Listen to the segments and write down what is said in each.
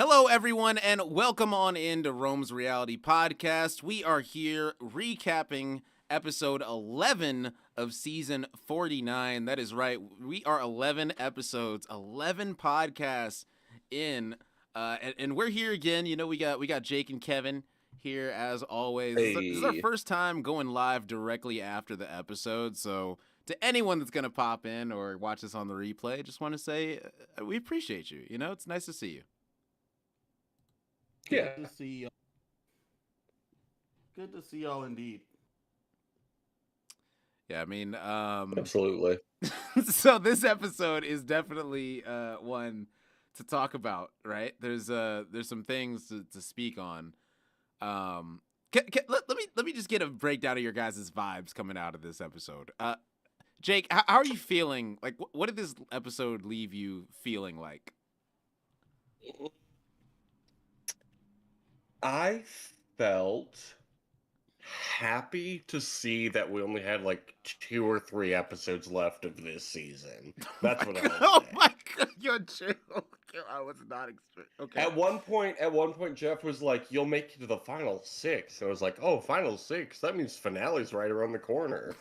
Hello, everyone, and welcome on into Rome's Reality Podcast. We are here recapping episode 11 of season 49. That is right. We are 11 episodes, 11 podcasts in, and we're here again. You know, we got Jake and Kevin here as always. This is our Hey. first time going live directly after the episode, so to anyone that's going to pop in or watch this on the replay, just want to say we appreciate you. You know, it's nice to see you. Yeah. Good to see y'all. Good to see y'all indeed. Yeah, I mean, Absolutely. so this episode is definitely one to talk about, right? There's some things to speak on. Let me just get a breakdown of your guys' vibes coming out of this episode. Jake, how are you feeling? Like, what did this episode leave you feeling like? I felt happy to see that we only had like 2 or 3 episodes left of this season. That's what I was Oh saying. my god, you're chill. I was not expecting. Okay. At one point, Jeff was like, "You'll make it to the final 6." And I was like, "Oh, final 6? That means finale's right around the corner."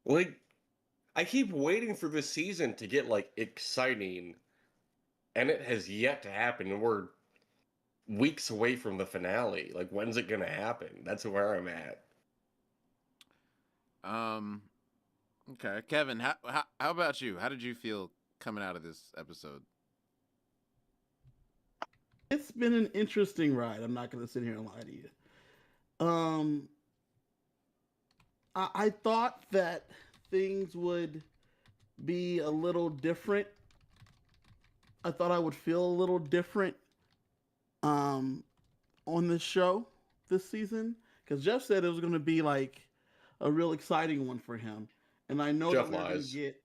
Like, I keep waiting for this season to get like exciting, and it has yet to happen. And we're weeks away from the finale. Like, when's it gonna happen? That's where I'm at. Okay, Kevin, how about you? How did you feel coming out of this episode? It's been an interesting ride. I'm not going to sit here and lie to you. Um, I thought that things would be a little different. I thought I would feel a little different um, on this show this season because Jeff said it was going to be like a real exciting one for him, and I know Jeff that we're going to lies. get.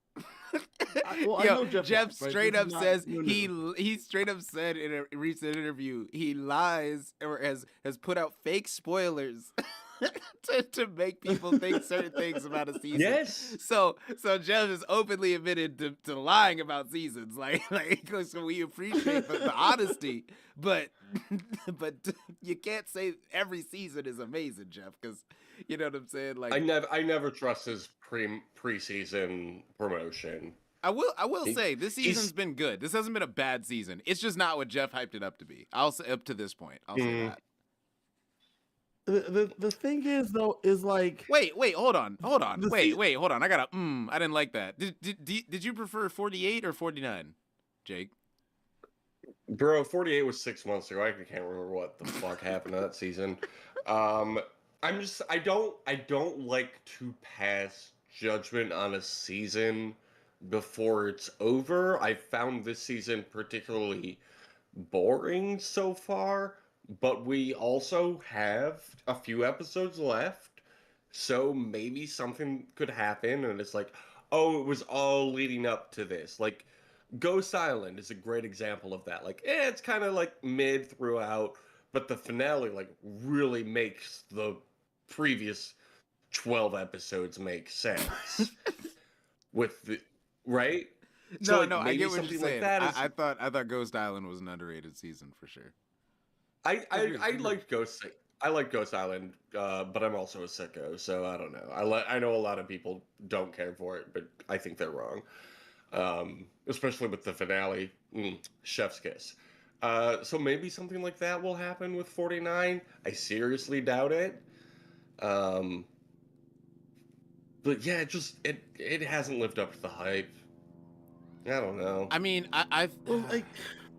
I Yo, know Jeff Jeff lies, right? straight This up is not says new news. he straight up said in a recent interview he lies or has put out fake spoilers to make people think certain things about a season. Yes. So Jeff has openly admitted to lying about seasons. Like so we appreciate the honesty, but you can't say every season is amazing, Jeff, because you know what I'm saying. Like I never trust his preseason promotion. I will He- say this he's- season's been good. This hasn't been a bad season. It's just not what Jeff hyped it up to be. I'll say up to this point. I'll say Mm. that. The thing is though is like Wait, hold on. The Wait, sea- hold on. I got a I didn't like that. Did you prefer 48 or 49, Jake? Bro, 48 was 6 months ago. I can't remember what the fuck happened that season. I don't like to pass judgment on a season before it's over. I found this season particularly boring so far, but we also have a few episodes left, so maybe something could happen, and it's like, oh, it was all leading up to this. Like, Ghost Island is a great example of that. Like, it's kind of like mid throughout, but the finale like really makes the previous 12 episodes make sense. With the right? So, like, No, I maybe get what you're something saying. like that is. I thought Ghost Island was an underrated season for sure. I like Ghost. I like Ghost Island, but I'm also a sicko, so I don't know. I know a lot of people don't care for it, but I think they're wrong. Especially with the finale, chef's kiss. So maybe something like that will happen with 49. I seriously doubt it. But yeah, it hasn't lived up to the hype. I don't know. I mean, I've well, like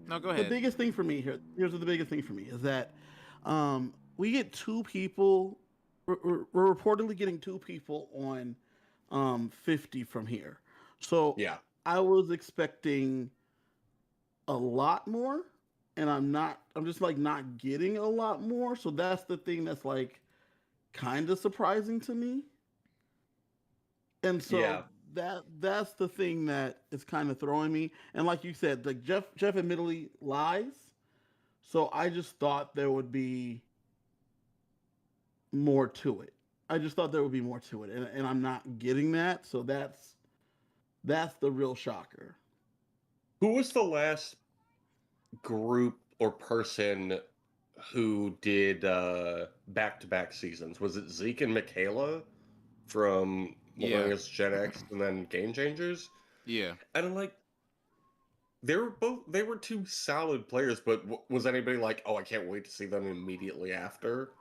no, go the ahead. biggest thing for me here's the biggest thing for me is that we get two people we're reportedly getting two people on 50 from here, so Yeah. I was expecting a lot more, and I'm just like not getting a lot more, so that's the thing that's like kind of surprising to me. And so Yeah. that's the thing that is kind of throwing me. And like you said, like Jeff admittedly lies. So I just thought there would be more to it. I just thought there would be more to it, and I'm not getting that. So that's the real shocker. Who was the last group or person who did back-to-back seasons. Was it Zeke and Michaela from Yeah. Millennials Gen X and then Game Changers? Yeah. And like they were two solid players, but was anybody like, "Oh, I can't wait to see them immediately after"?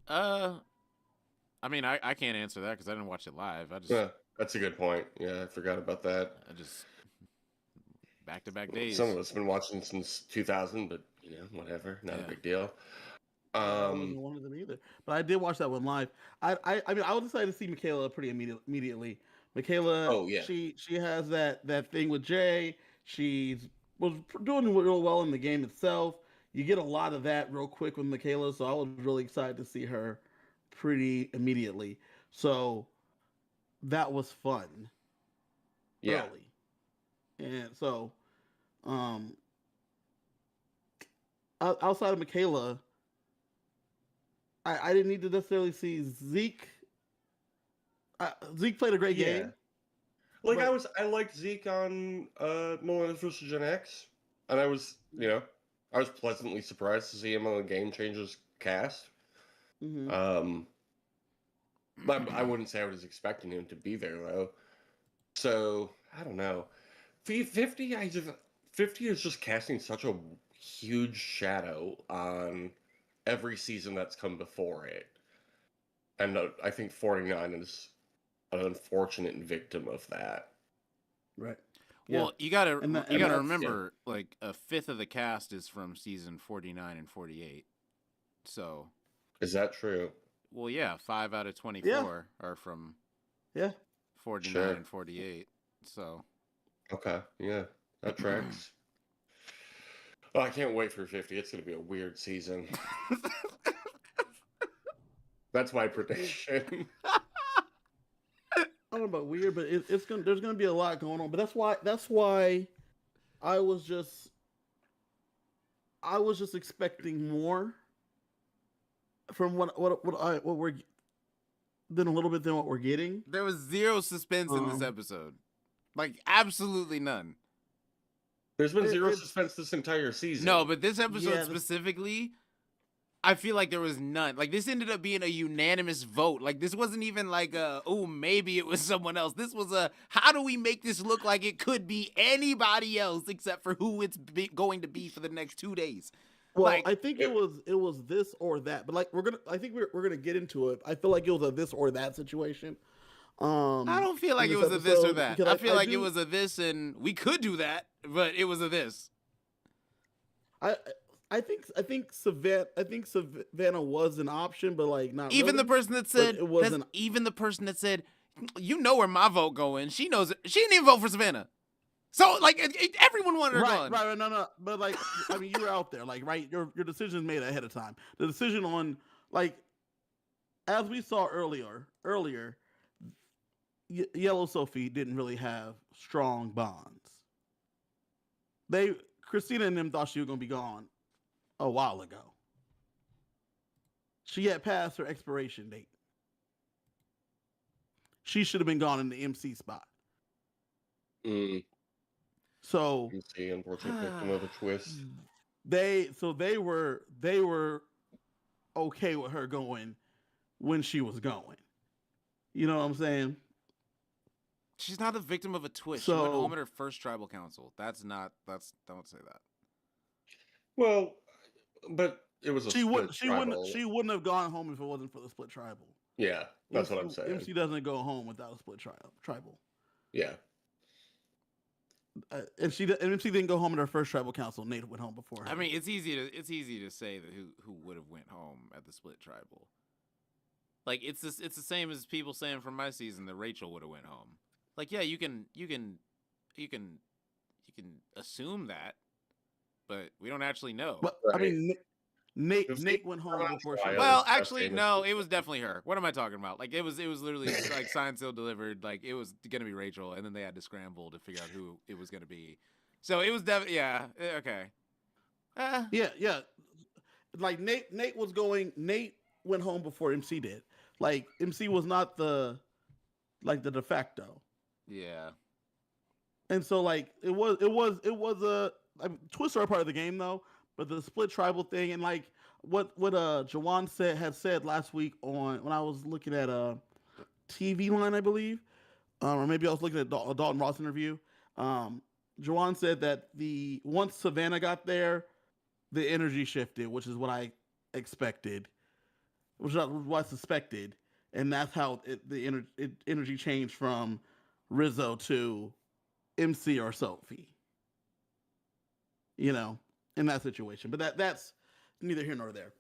I mean, I can't answer that because I didn't watch it live. Yeah, that's a good point. Yeah, I forgot about that. I just back-to-back days. Some of us have been watching since 2000, but whatever, not a Yeah. big deal. I wasn't one of them either, but I did watch that one live. I mean, I was excited to see Michaela pretty immediately. Michaela, Oh, yeah. she has that thing with Jay. Was doing real well in the game itself. You get a lot of that real quick with Michaela, so I was really excited to see her pretty immediately. So that was fun. Yeah. Early. And so, um, outside of Michaela, I didn't need to necessarily see Zeke. Zeke played a great game. Like but- I liked Zeke on Millennials vs. Gen X, and I was pleasantly surprised to see him on the Game Changers cast. Mhm. But I wouldn't say I was expecting him to be there though. So I don't know. 50, 50 is just casting such a huge shadow on every season that's come before it, and I think 49 is an unfortunate victim of that. Right. Well, you gotta And that- you and gotta that's- remember, like a fifth of the cast is from season 49 and 48. So, Is that true? well, yeah, 5 out of 24 are from Yeah. 49 Sure. and 48. So, Okay, yeah, that tracks. Oh, I can't wait for 50. It's going to be a weird season. That's my prediction. I don't know about weird, but it's gonna. There's gonna be a lot going on. But that's why I was just expecting more from what we're than a little bit than what we're getting. there was zero suspense in this episode. Like absolutely none. There's been zero it's- suspense this entire season. No, but this episode Yeah, specifically, I feel like there was none. Like this ended up being a unanimous vote. Like this wasn't even like maybe it was someone else. This was how do we make this look like it could be anybody else except for who it's going to be for the next 2 days. Well, Like- I think it was this or that. But like I think we're gonna get into it. I feel like it was a this or that situation. I don't feel like in it this was a this or episode, that. because I feel like it do- was a this and we could do that, but it was a this. I think Savannah was an option, but like not Even really. the person that said it wasn't- even the person that said, you know where my vote going. She knows it. She didn't even vote for Savannah. So like everyone wanted her gone. Right, no, but like I mean, you were out there, like right, your decision is made ahead of time. The decision on like, as we saw earlier, Yellow Sophie didn't really have strong bonds. Christina and them thought she was gonna be gone a while ago. She had passed her expiration date. She should have been gone in the MC spot. So You see, unfortunate victim of a twist. they were okay with her going when she was going. You know what I'm saying? She's not a victim of a twist. She went So- home at her first tribal council. Don't say that. Well, but it was a She split tribal. wouldn't have gone home if it wasn't for the split tribal. Yeah, that's what I'm saying. MC doesn't go home without a split tribal. Yeah. And MC didn't go home at her first tribal council. Nate went home before her. I mean, it's easy to say that who would have went home at the split tribal. Like it's the same as people saying from my season that Rachel would have went home. Like yeah, you can assume that, but we don't actually know. but I mean, Nate went home Well, before she. well, Well, that's actually, famous. no, it was definitely her. What am I talking about? Like it was literally like signed, sealed, delivered. Like it was gonna be Rachel, and then they had to scramble to figure out who it was gonna be. So it was definitely okay. Yeah. Like Nate went home before MC did. Like MC was not the de facto. Yeah. And so like it was Twister are part of the game though, but the split tribal thing and like what Jawan had said last week on when I was looking at a TV line, I believe, or maybe I was looking at a Dalton Ross interview. Jawan said that once Savannah got there, the energy shifted, which is what I expected, which is what I suspected, and that's how the energy changed from Rizzo to MC or Sophie. You know, in that situation, but that's neither here nor there.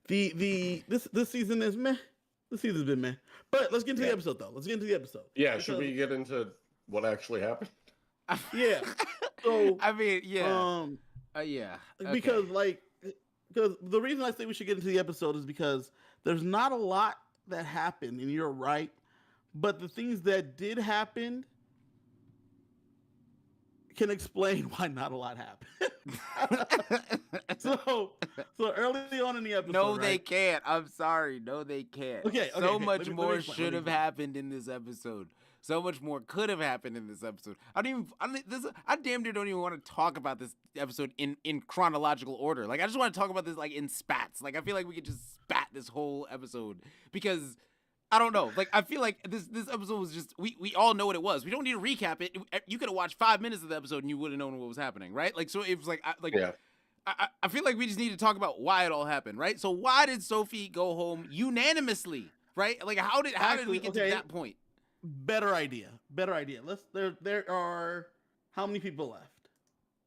This season is meh. This season's been meh. But let's get into the episode though. Let's get into the episode. Yeah, should we get into what actually happened? Yeah. So I mean, yeah. Yeah. Okay. Because the reason I say we should get into the episode is because there's not a lot that happened, and you're right. But the things that did happen can explain why not a lot happened. so early on in the episode, no, they can't. I'm sorry. No, they can't. Okay. So much more should have happened in this episode. So much more could have happened in this episode. I damn near don't even want to talk about this episode in chronological order. Like, I just want to talk about this like in spats. Like, I feel like we could just spat this whole episode because I don't know. Like, I feel like this episode was just we all know what it was. We don't need to recap it. You could have watched 5 minutes of the episode and you would have known what was happening, right? Like, so it was like I feel like we just need to talk about why it all happened, right? So why did Sophie go home unanimously, right? Like, how did we get to that point? Better idea. There are how many people left?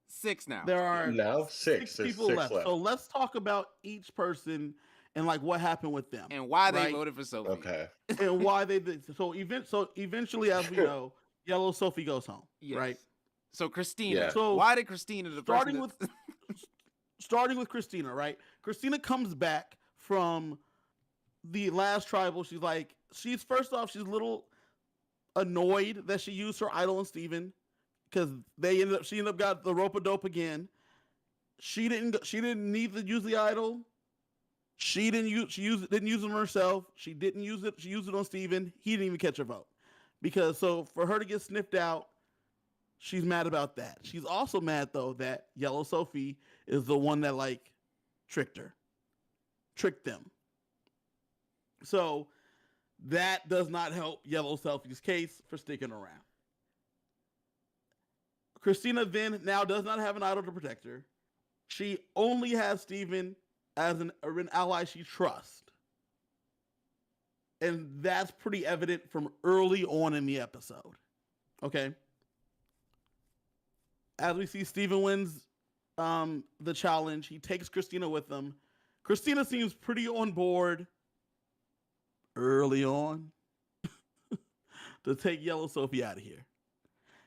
6 now. There are now six people left. So let's talk about each person and like what happened with them and why they voted for Sophie. Okay. And why they did. So eventually, as we know, Yellow Sophie goes home. Yes. Right. So Christina. Yeah. So why did Christina starting with Christina, right? Christina comes back from the last tribal. She's first off, she's a little annoyed that she used her idol and Steven because she ended up got the rope a dope again. She didn't need to use the idol. She didn't use it on herself. She didn't use it. She used it on Steven. He didn't even catch her vote. So for her to get sniffed out, she's mad about that. She's also mad though that Yellow Sophie is the one that like tricked them. So that does not help Yellow Sophie's case for sticking around. Christina then now does not have an idol to protect her. She only has Steven as an ally she trusts. And that's pretty evident from early on in the episode. Okay? As we see, Steven wins the challenge. He takes Christina with him. Christina seems pretty on board early on to take Yellow Sophie out of here.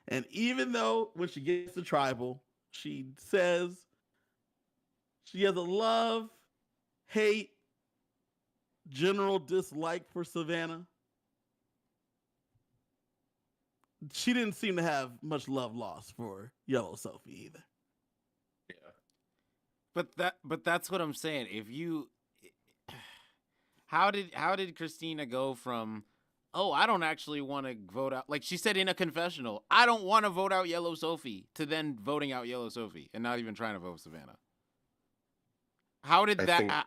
And even though when she gets to tribal, she says she has a love, hate, general dislike for Savannah, she didn't seem to have much love lost for Yellow Sophie either. Yeah. But that's what I'm saying. How did Christina go from, oh, I don't actually want to vote out, like she said in a confessional, I don't want to vote out Yellow Sophie, to then voting out Yellow Sophie and not even trying to vote Savannah?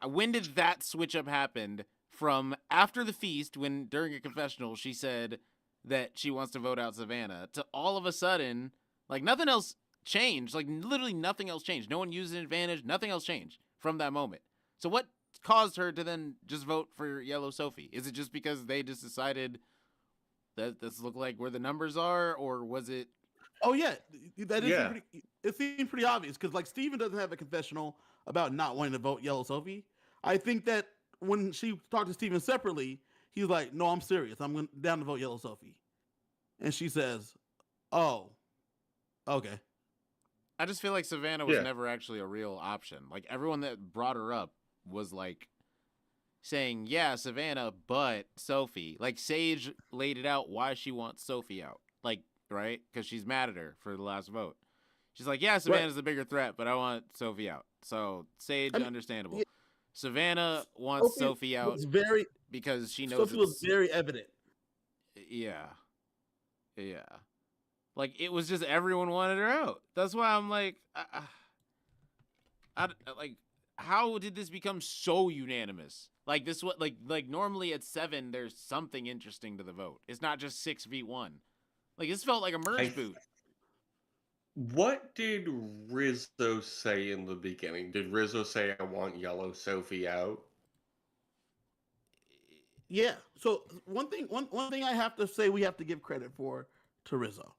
When did that switch up happen from after the feast, when during a confessional she said that she wants to vote out Savannah, to all of a sudden, like nothing else changed, like literally nothing else changed. No one used an advantage, nothing else changed from that moment. So what caused her to then just vote for Yellow Sophie? Is it just because they just decided that this looked like where the numbers are, or was it? Oh yeah, it seemed pretty obvious because like Steven doesn't have a confessional about not wanting to vote Yellow Sophie. I think that when she talked to Steven separately, he's like, "No, I'm serious. I'm down to vote Yellow Sophie," and she says, "Oh, okay." I just feel like Savannah was never actually a real option. Like everyone that brought her up was like saying, yeah, Savannah, but Sophie. Like Sage laid it out why she wants Sophie out. Like, right? Because she's mad at her for the last vote. She's like, yeah, Savannah's the bigger threat, but I want Sophie out. So Sage, understandable. Yeah. Savannah wants Sophie out because she knows Sophie was very evident. Yeah. Yeah. Like it was just everyone wanted her out. That's why I'm like, like, how did this become so unanimous? Like this, what like normally at 7, there's something interesting to the vote. It's not just 6v1. Like this felt like a merge boot. What did Rizzo say in the beginning? Did Rizzo say, "I want Yellow Sophie out"? Yeah. So one thing I have to say we have to give credit for to Rizzo.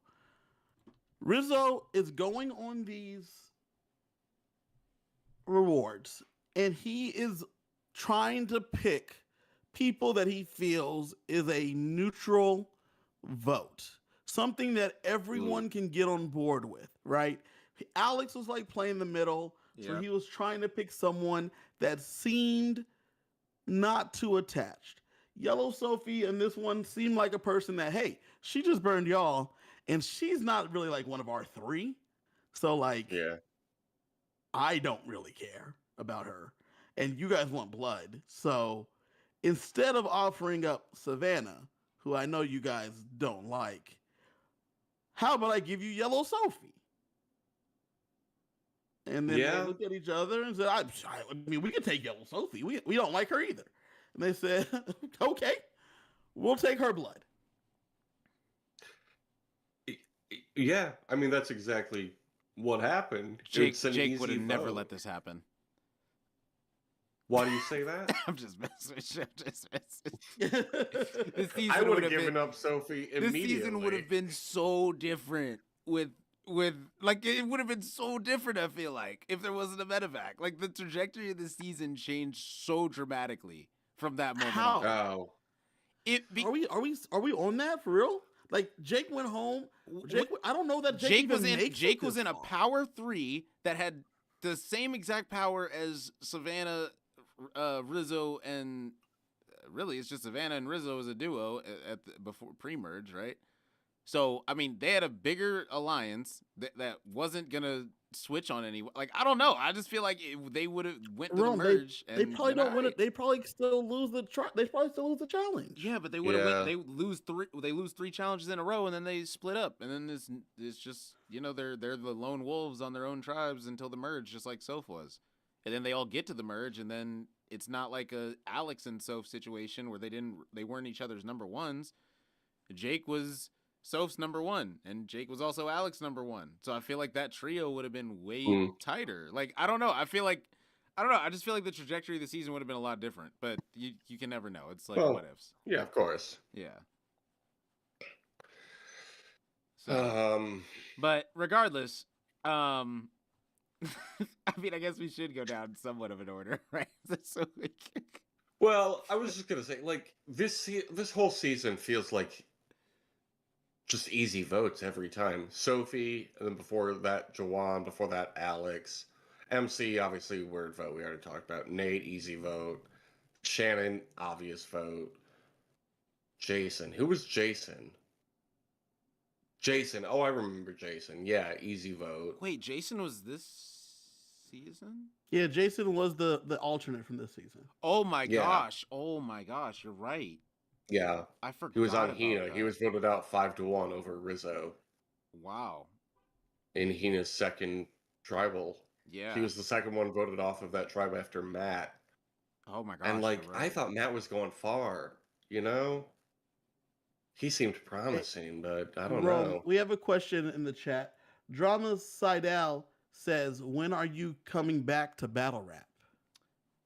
Rizzo is going on these rewards and he is trying to pick people that he feels is a neutral vote. Something that everyone can get on board with, right? Alex was like playing the middle, so he was trying to pick someone that seemed not too attached. Yellow Sophie and this one seemed like a person that, hey, she just burned y'all, and she's not really like one of our 3. So like, Yeah. I don't really care about her. And you guys want blood. So instead of offering up Savannah, who I know you guys don't like, how about I give you Yellow Sophie? And then they looked at each other and said, I mean, we can take Yellow Sophie. We don't like her either. And they said, okay, we'll take her blood. Yeah, I mean, that's exactly what happened. Jake would have never let this happen. Why do you say that? I'm just messing with you. This season I would have given up Sophie immediately. This season would have been so different with like it would have been so different. I feel like if there wasn't a medevac, like the trajectory of the season changed so dramatically from that moment. How? Oh. Are we on that for real? Like Jake went home. I don't know that Jake was in a power 3 that had the same exact power as Savannah, Rizzo, and really it's just Savannah and Rizzo as a duo before pre-merge, right? So I mean they had a bigger alliance that wasn't gonna switch on anyone. Like I don't know. I just feel like they would have went to the merge. They probably don't win it. They probably still lose the challenge. Yeah, but they would have. They lose 3 challenges in a row, and then they split up, and then it's just they're the lone wolves on their own tribes until the merge, just like Soph was, and then they all get to the merge, and then it's not like a Alex and Soph situation where they weren't each other's number ones. Jake was Soph's number 1, and Jake was also Alex's number 1. So I feel like that trio would have been way tighter. Like I don't know. I just feel like the trajectory of the season would have been a lot different. But you can never know. It's like what ifs. Yeah, of course. Yeah. So, but regardless, I mean, I guess we should go down somewhat of an order, right? Well, I was just gonna say, like this whole season feels like just easy votes every time. Sophie, and then before that, Jawan, before that, Alex. MC, obviously, weird vote. We already talked about. Nate, easy vote. Shannon, obvious vote. Jason. Who was Jason? Jason. Oh, I remember Jason. Yeah, easy vote. Wait, Jason was this season? Yeah, Jason was the alternate from this season. Oh my gosh. Oh my gosh. You're right. Yeah. I forgot. He was on Hina. He was voted out 5-1 over Rizzo. Wow. In Hina's second tribal. Yeah. He was the second one voted off of that tribe after Matt. Oh my gosh. And I thought Matt was going far, He seemed promising, but I don't know. We have a question in the chat. Drama Seidel says, when are you coming back to battle rap?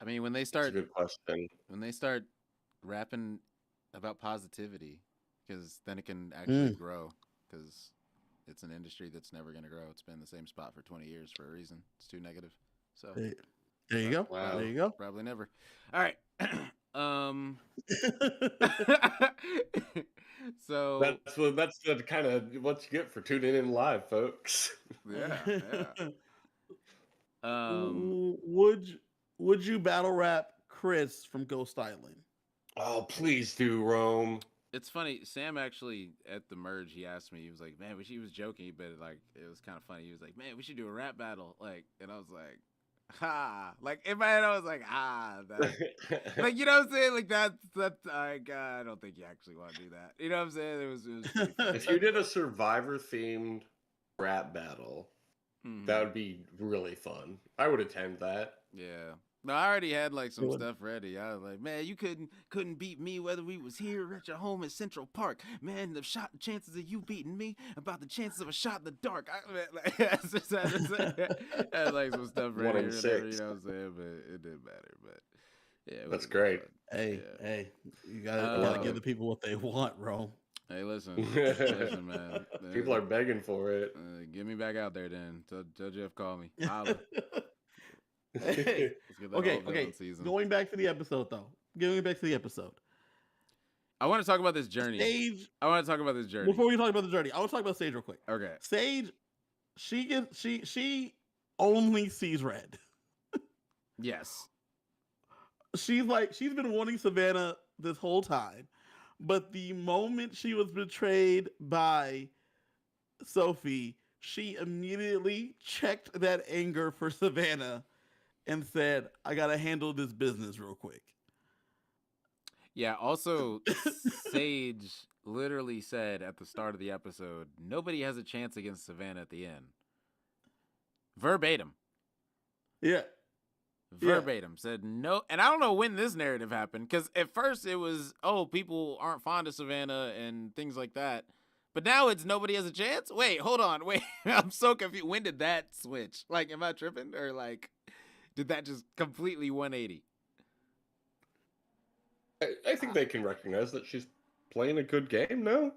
I mean, when they start That's a good question. When they start rapping about positivity, because then it can actually grow, because it's an industry that's never going to grow. It's been in the same spot for 20 years for a reason. It's too negative. So there you go. Wow. There you go. Probably never. All right. So that's the kind of what you get for tuning in live, folks. Yeah. Would you battle rap Chris from Ghost Island? Oh, please do, Rome. It's funny. Sam actually at the merge, he asked me. He was like, "Man," he was joking, but like it was kind of funny. He was like, "Man, we should do a rap battle." Like, and I was like, Ha! Like in my head, I was like, that. Like you know what I'm saying? Like that's like I don't think you actually want to do that. You know what I'm saying? It was pretty funny. If you did a Survivor themed rap battle, that would be really fun. I would attend that. Yeah. No, I already had like some It would- stuff ready. I was like, man, you couldn't beat me whether we was here or at your home in Central Park. Man, the chances of you beating me about the chances of a shot in the dark. I had like some stuff One ready in or whatever, six. you know what I'm saying? But it didn't matter. But yeah, it That's was great. fun. Hey, Yeah. hey, you gotta give Uh, the people what they want, Rome. Hey, listen, man. People are begging for it. Get me back out there then. Tell Jeff call me. Holla. Hey, Let's get that okay, whole villain season. Going back to the episode though. Going back to the episode. I want to talk about this journey. Sage. I want to talk about this journey. Before we talk about the journey, I want to talk about Sage real quick. Okay. Sage, she only sees red. Yes. She's been wanting Savannah this whole time, but the moment she was betrayed by Sophie, she immediately checked that anger for Savannah and said, I gotta handle this business real quick. Yeah. Also, Sage literally said at the start of the episode, nobody has a chance against Savannah at the end. Verbatim. Yeah. Verbatim said no. And I don't know when this narrative happened because at first it was, oh, people aren't fond of Savannah and things like that. But now it's nobody has a chance? Wait, hold on. Wait, I'm so confused. When did that switch? Like, am I tripping? Or, like, did that just completely 180? I think they can recognize that she's playing a good game, no?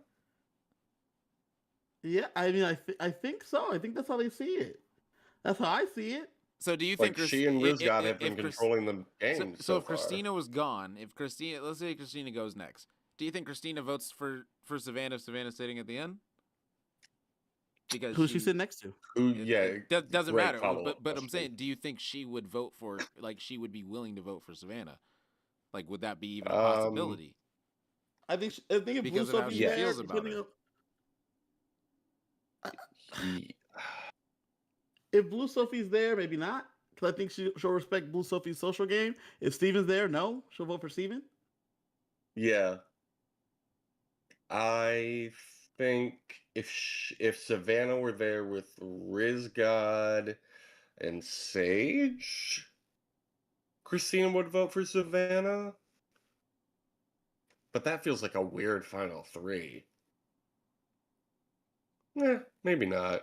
Yeah, I mean, I think so. I think that's how they see it. That's how I see it. So do you Like, think she and Chris- Rizgod have been if Chris- controlling the game So if far. Christina was gone, let's say Christina goes next, do you think Christina votes for Savannah if Savannah's sitting at the end? Because Who's she sitting next to? it doesn't great matter. follow-up But I'm question. saying, do you think she would vote for, like, she would be willing to vote for Savannah? Like, would that be even a possibility? I think if Because Blue of how Sophie's she there, feels about depending her. on- if Blue Sophie's there, maybe not. Because I think she'll respect Blue Sophie's social game. If Steven's there, no, she'll vote for Steven. Yeah. I think if Savannah were there with Rizgod and Sage, Christina would vote for Savannah. But that feels like a weird final three. Maybe not.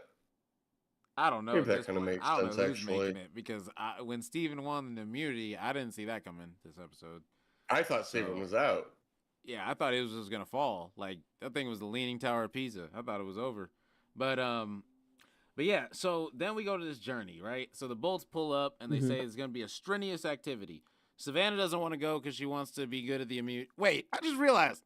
I don't know. Maybe at that this kinda point. makes I don't sense, know who's actually. making it because when Steven won the immunity, I didn't see that coming this episode. I thought Steven So- was out. Yeah, I thought it was just gonna fall. Like that thing was the Leaning Tower of Pisa. I thought it was over. But yeah. So then we go to this journey, right? So the Bolts pull up and they Mhm. say it's gonna be a strenuous activity. Savannah doesn't want to go because she wants to be good at the immunity. Wait, I just realized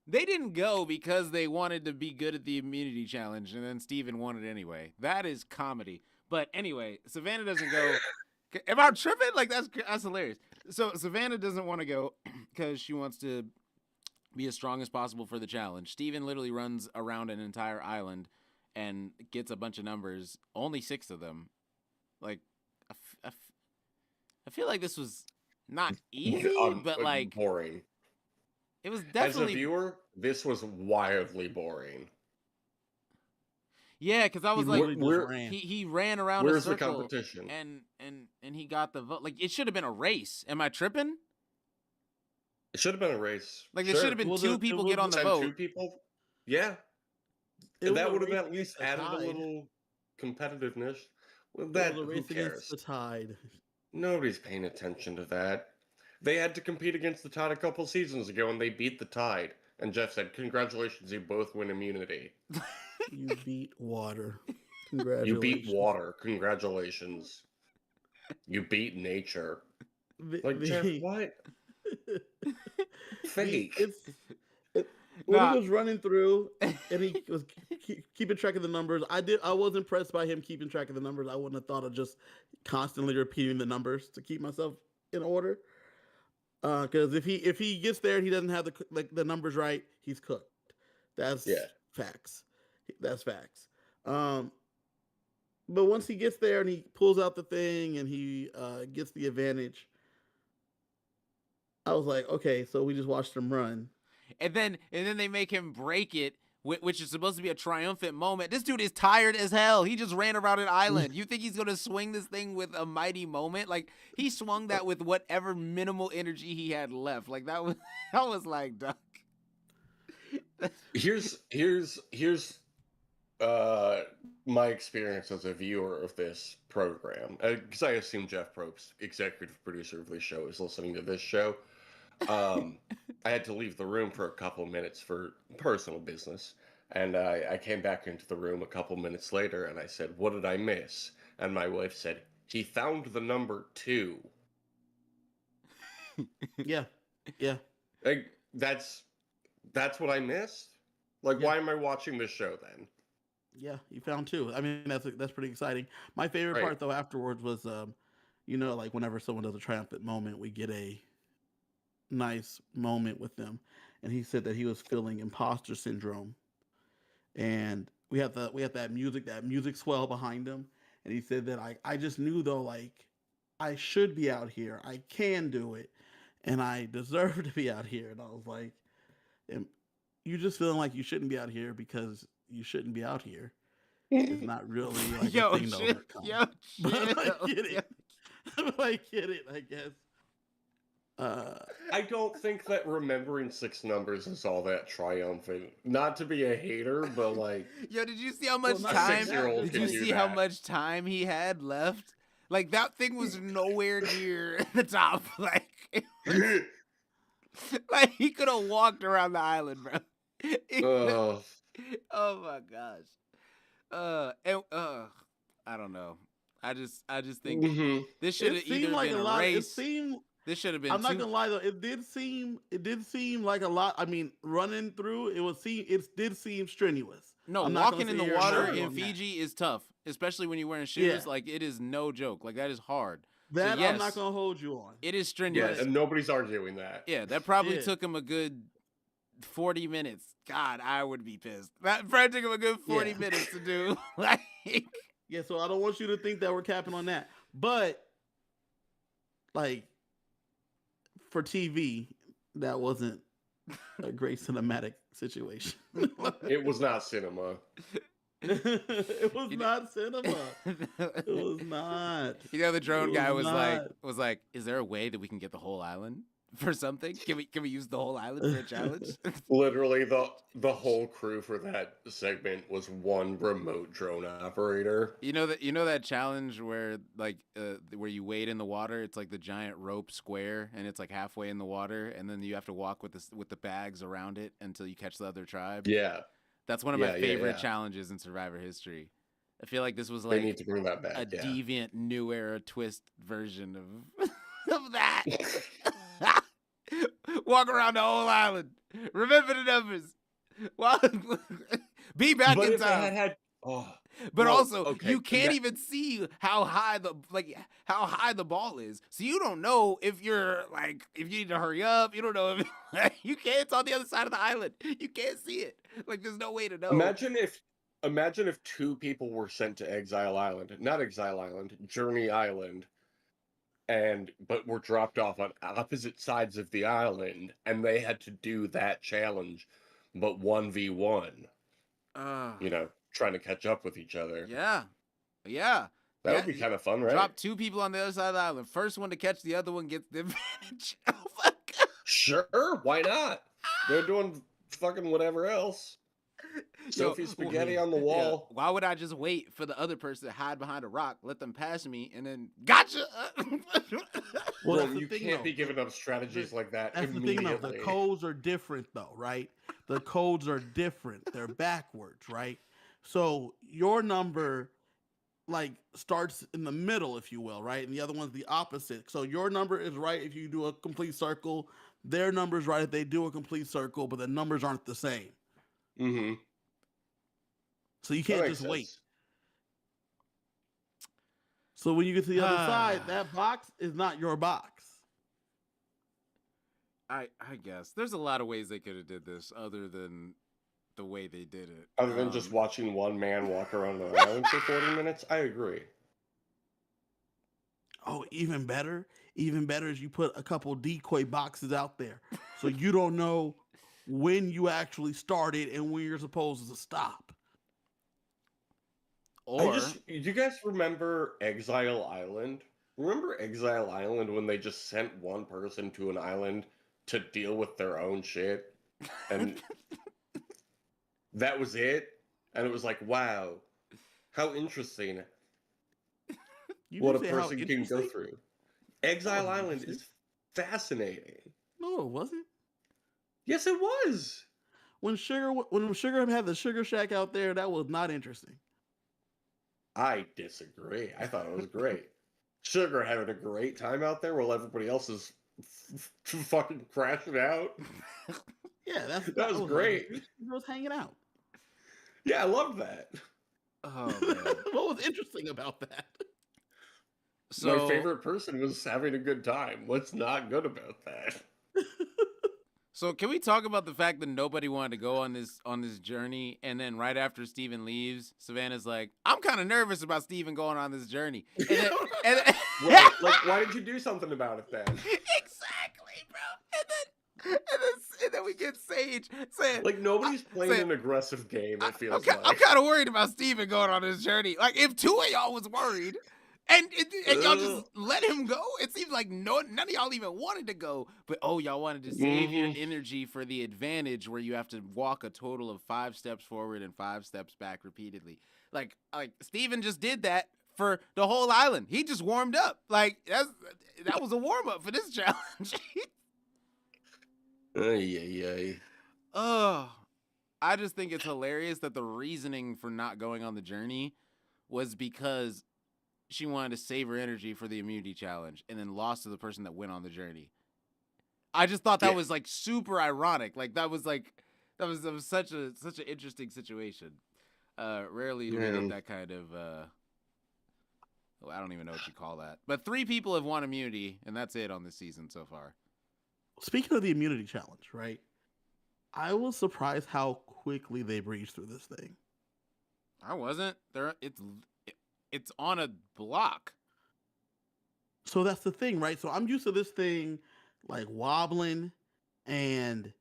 they didn't go because they wanted to be good at the immunity challenge, and then Steven won it anyway. That is comedy. But anyway, Savannah doesn't go. Am I tripping? Like that's hilarious. So Savannah doesn't want to go because she wants to be as strong as possible for the challenge. Steven literally runs around an entire island and gets a bunch of numbers, only 6 of them. Like, I feel like this was not easy, but like boring. it was As a definitely viewer, this was wildly boring. yeah. Because I was like, literally just we're- ran. he ran around Where's a the circle competition? and he got the vote. Like it should have been a race. Am I tripping? It should have been a race. Like there Sure. should have been Well, 2 it people was get on the Send vote. 2 people. Yeah. It was That a would have race at least against the added a tide. little competitiveness. Well, It that was a who race cares? against the tide. Nobody's paying attention to that. They had to compete against the Tide a couple seasons ago, and they beat the Tide. And Jeff said, "Congratulations, you both win immunity. You beat water. You Congratulations. beat water. Congratulations. You beat nature." Like Jeff, what? Fake. When Nah. he was running through and he was keeping track of the numbers, I was impressed by him keeping track of the numbers. I wouldn't have thought of just constantly repeating the numbers to keep myself in order. Because if he gets there and he doesn't have the numbers right, he's cooked. That's Yeah. facts. That's facts. but once he gets there and he pulls out the thing and he gets the advantage, I was like, okay, so we just watched him run. And then they make him break it, which is supposed to be a triumphant moment. This dude is tired as hell. He just ran around an island. You think he's gonna swing this thing with a mighty moment? Like, he swung that with whatever minimal energy he had left. Like, that was I was like, duck. Here's my experience as a viewer of this program, because I assume Jeff Probst, executive producer of this show, is listening to this show. I had to leave the room for a couple minutes for personal business, and I came back into the room a couple minutes later, and I said, "What did I miss?" And my wife said, "He found the number 2." Yeah, yeah. Like, that's what I missed. Like, Yeah. why am I watching this show then? Yeah, he found 2. I mean, that's pretty exciting. My favorite Right. part though afterwards was, like whenever someone does a triumphant moment, we get a nice moment with them, and he said that he was feeling imposter syndrome, and we have that music swell behind him, and he said that I just knew though, like, I should be out here, I can do it, and I deserve to be out here. And I was like, you just feeling like you shouldn't be out here because you shouldn't be out here. It's not really like Yo, a thing to shit. overcome. Yo, But I chill. get it. I get it, I guess. I don't think that remembering 6 numbers is all that triumphant. Not to be a hater, but like, Yo, did you see how much not time? 6-year-old Did can you do see how that. much time he had left? Like, that thing was nowhere near the top. Like, like he could have walked around the island, bro. Ugh. Oh my gosh. I don't know. I just think Mhm. this should It have seemed either like been a a lot. It race. seemed. This should have been I'm not two. gonna lie though. It did seem like a lot. I mean, running through it did seem strenuous. No, I'm not gonna walking in sit the here and water argue in on that. Fiji is tough, especially when you're wearing shoes. Yeah. Like, it is no joke. Like, that is hard. That so I'm not yes, gonna hold you on. it is Yeah, strenuous. and nobody's arguing that. Yeah, that probably Shit. took him a good 40 minutes. God, I would be pissed. That probably took him a good 40 Yeah. minutes to do. Like, Yeah, so I don't want you to think that we're capping on that. But like for TV, that wasn't a great cinematic situation. It was not cinema. It was not cinema. It was not. You know, the drone It guy was was like, is there a way that we can get the whole island for something? Can we use the whole island for a challenge? Literally, the whole crew for that segment was one remote drone operator. You know that challenge where where you wade in the water. It's like the giant rope square, and it's like halfway in the water, and then you have to walk with the bags around it until you catch the other tribe. Yeah, That's one of my Yeah, yeah, favorite yeah. challenges in Survivor history. I feel like this was they like need to bring that back. a Yeah. deviant new era twist version of of that. Walk around the whole island. Remember the numbers. Be back But in if they time. had oh, But well, also, okay, you can't that- even see how high the ball is. So you don't know if if you need to hurry up. You don't know if you can't. It's on the other side of the island. You can't see it. Like, there's no way to know. imagine if 2 people were sent to Exile Island, not Exile Island, Journey Island, but were dropped off on opposite sides of the island, and they had to do that challenge, but 1v1. You know, trying to catch up with each other. Yeah. That would be kind of fun, right? Drop 2 people on the other side of the island. First one to catch the other one gets the advantage. Oh my God. Sure, why not? They're doing fucking whatever else. Sophie Yo, Spaghetti on the yeah, wall. why would I just wait for the other person to hide behind a rock, let them pass me, and then gotcha? Well, Bro, that's the you thing, can't though. be giving up strategies like that That's the thing, immediately. though. The codes are different, though, right? The codes are different. They're backwards, right? So your number, like, starts in the middle, if you will, right? And the other one's the opposite. So your number is right if you do a complete circle. Their number's right if they do a complete circle, but the numbers aren't the same. Mm-hmm. So you can't just wait. So when you get to the other side, that box is not your box. I guess there's a lot of ways they could have did this other than the way they did it. Other than just watching one man walk around the island for 40 minutes, I agree. Oh, even better is you put a couple decoy boxes out there, so you don't know when you actually started and when you're supposed to stop. Or you guys remember Exile Island? Remember Exile Island when they just sent one person to an island to deal with their own shit? And that was it? And it was like, wow, how interesting what a person can go through. Exile Island is fascinating. No, it wasn't. Yes, it was. When Sugar had the Sugar Shack out there, that was not interesting. I disagree. I thought it was great. Sugar having a great time out there while everybody else is fucking crashing out. Yeah, that was great. He was hanging out. Yeah, I loved that. Oh man. What was interesting about that? So, my favorite person was having a good time. What's not good about that? So can we talk about the fact that nobody wanted to go on this journey, and then right after Steven leaves, Savannah's like, "I'm kind of nervous about Steven going on this journey." And then, well, like, why did you do something about it then? Exactly, bro. And then we get Sage saying, like, nobody's playing an aggressive game. It feels like I'm kind of worried about Steven going on this journey. Like, if two of y'all was worried. And y'all just let him go? It seems like none of y'all even wanted to go. But, y'all wanted to save your energy for the advantage where you have to walk a total of 5 steps forward and 5 steps back repeatedly. Like Steven just did that for the whole island. He just warmed up. Like, that was a warm-up for this challenge. I just think it's hilarious that the reasoning for not going on the journey was because she wanted to save her energy for the immunity challenge and then lost to the person that went on the journey. I just thought that was like super ironic. Like that was such an interesting situation. Rarely do we get that kind of I don't even know what you call that. But 3 people have won immunity, and that's it on this season so far. Speaking of the immunity challenge, right? I was surprised how quickly they breezed through this thing. I wasn't. It's on a block. So that's the thing, right? So I'm used to this thing like wobbling and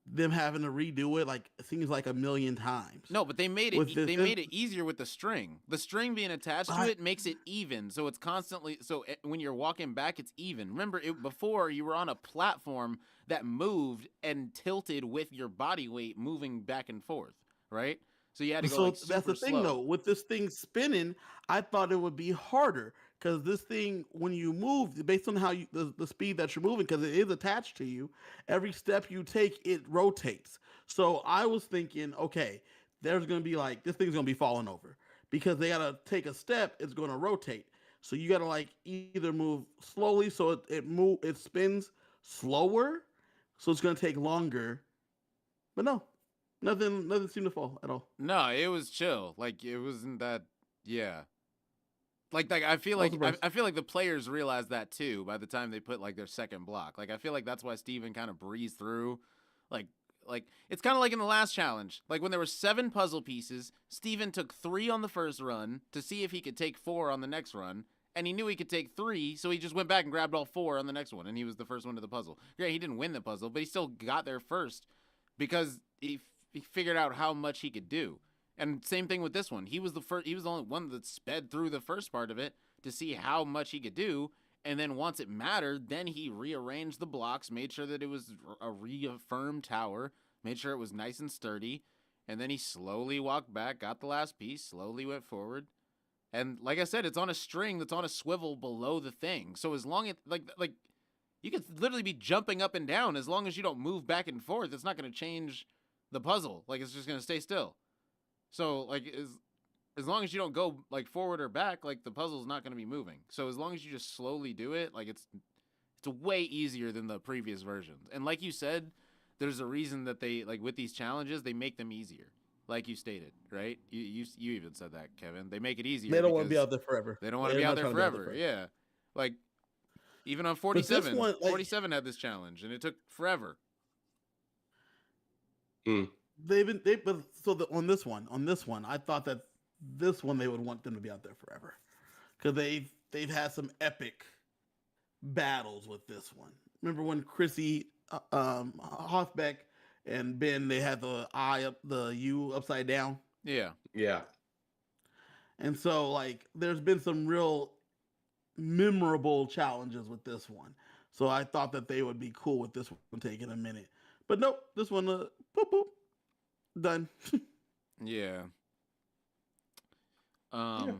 them having to redo it like it seems like a million times. No, but they made it made it easier with the string. The string being attached to it makes it even. So it's constantly when you're walking back it's even. Remember before you were on a platform that moved and tilted with your body weight moving back and forth, right? So you had to go super that's the thing slow. though. With this thing spinning, I thought it would be harder because this thing, when you move, based on how the speed that you're moving, because it is attached to you, every step you take, it rotates. So I was thinking, okay, there's gonna be like this thing's gonna be falling over because they gotta take a step, it's gonna rotate. So you gotta like either move slowly, so it spins slower, so it's gonna take longer. But no. Nothing seemed to fall at all. No, it was chill. Like it wasn't that. Yeah. Like I feel like the players realized that too by the time they put like their second block. Like I feel like that's why Steven kind of breezed through. Like it's kind of like in the last challenge. Like when there were 7 puzzle pieces, Steven took 3 on the first run to see if he could take 4 on the next run. And he knew he could take 3, so he just went back and grabbed all 4 on the next one, and he was the first one to the puzzle. Yeah, he didn't win the puzzle, but he still got there first because he figured out how much he could do. And same thing with this one. He was the only one that sped through the first part of it to see how much he could do. And then once it mattered, then he rearranged the blocks, made sure that it was a reaffirmed tower, made sure it was nice and sturdy. And then he slowly walked back, got the last piece, slowly went forward. And like I said, it's on a string that's on a swivel below the thing. So as long as like you could literally be jumping up and down as long as you don't move back and forth. It's not going to change the puzzle. Like it's just going to stay still. So like as long as you don't go like forward or back, like the puzzle's not going to be moving. So as long as you just slowly do it, like it's way easier than the previous versions. And like you said, there's a reason that they like with these challenges, they make them easier. Like you stated, right? You even said that, Kevin. They make it easier. They don't want to be out there forever. They don't want to be out there forever. Yeah. Like even on 47, 47 had this challenge and it took forever. on this one, I thought that this one they would want them to be out there forever because they've had some epic battles with this one. Remember when Chrissy Hoffbeck and Ben they had the U upside down, Yeah. Yeah. and so like there's been some real memorable challenges with this one. So I thought that they would be cool with this one taking a minute, but nope, this one boop boop done. Yeah. Yeah.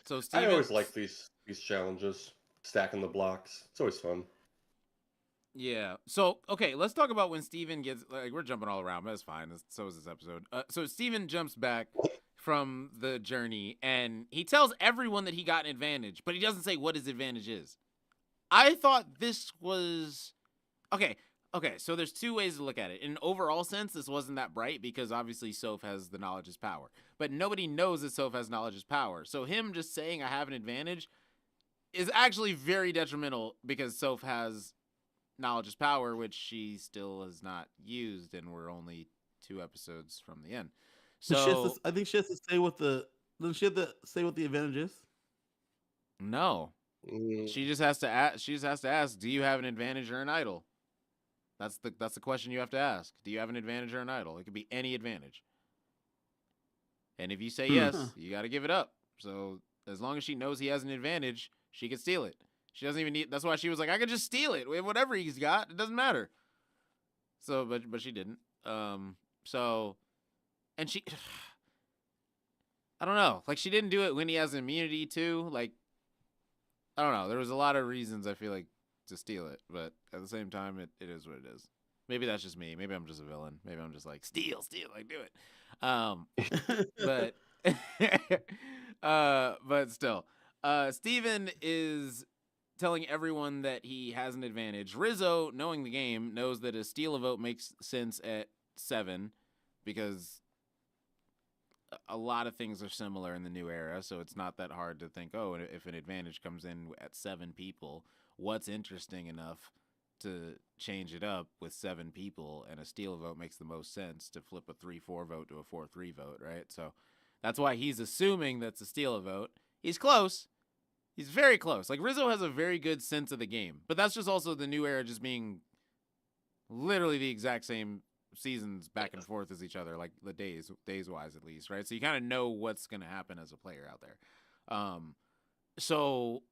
So I Steven, always like these challenges, stacking the blocks. It's always fun. Yeah. So, okay, let's talk about when Steven gets, like, we're jumping all around, but that's fine. So is this episode. So Steven jumps back from the journey and he tells everyone that he got an advantage, but he doesn't say what his advantage is. I thought this was, okay, so there's two ways to look at it. In an overall sense, this wasn't that bright because obviously Soph has the knowledge is power, but nobody knows that Soph has knowledge is power. So him just saying I have an advantage is actually very detrimental because Soph has knowledge is power, which she still has not used, and we're only 2 episodes from the end. So I think she has to say what the doesn't she have to say what the advantage is? no, she just has to ask. She just has to ask, do you have an advantage or an idol? That's the question you have to ask. Do you have an advantage or an idol? It could be any advantage. And if you say yes, you got to give it up. So as long as she knows he has an advantage, she can steal it. She doesn't even need. That's why she was like, I could just steal it. Whatever he's got, it doesn't matter. So, but she didn't. So, and she, I don't know. Like she didn't do it when he has immunity too. Like, I don't know. There was a lot of reasons I feel like to steal it, but at the same time, it is what it is. Maybe that's just me. Maybe I'm just a villain. Maybe I'm just like steal, like do it. But but still, Steven is telling everyone that he has an advantage. Rizzo, knowing the game, knows that a steal a vote makes sense at 7 because a lot of things are similar in the new era, so it's not that hard to think, oh, if an advantage comes in at 7 people, what's interesting enough to change it up with 7 people, and a steal a vote makes the most sense to flip a 3-4 vote to a 4-3 vote, right? So that's why he's assuming that's a steal a vote. He's close. He's very close. Like, Rizzo has a very good sense of the game, but that's just also the new era just being literally the exact same seasons back and forth as each other, like the days wise at least, right? So you kind of know what's going to happen as a player out there. So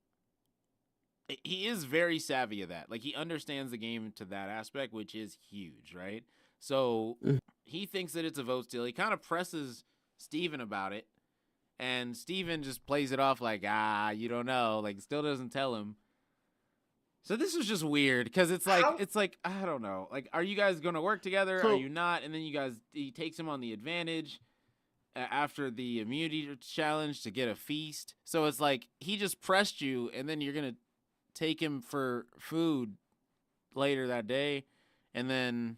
he is very savvy of that. Like, he understands the game to that aspect, which is huge, right? So he thinks that it's a vote steal. He kind of presses Steven about it, and Steven just plays it off like, you don't know. Like, still doesn't tell him. So this was just weird because it's like I don't know. Like, are you guys going to work together? Are you not? And then he takes him on the advantage after the immunity challenge to get a feast. So it's like he just pressed you, and then you're gonna take him for food later that day, and then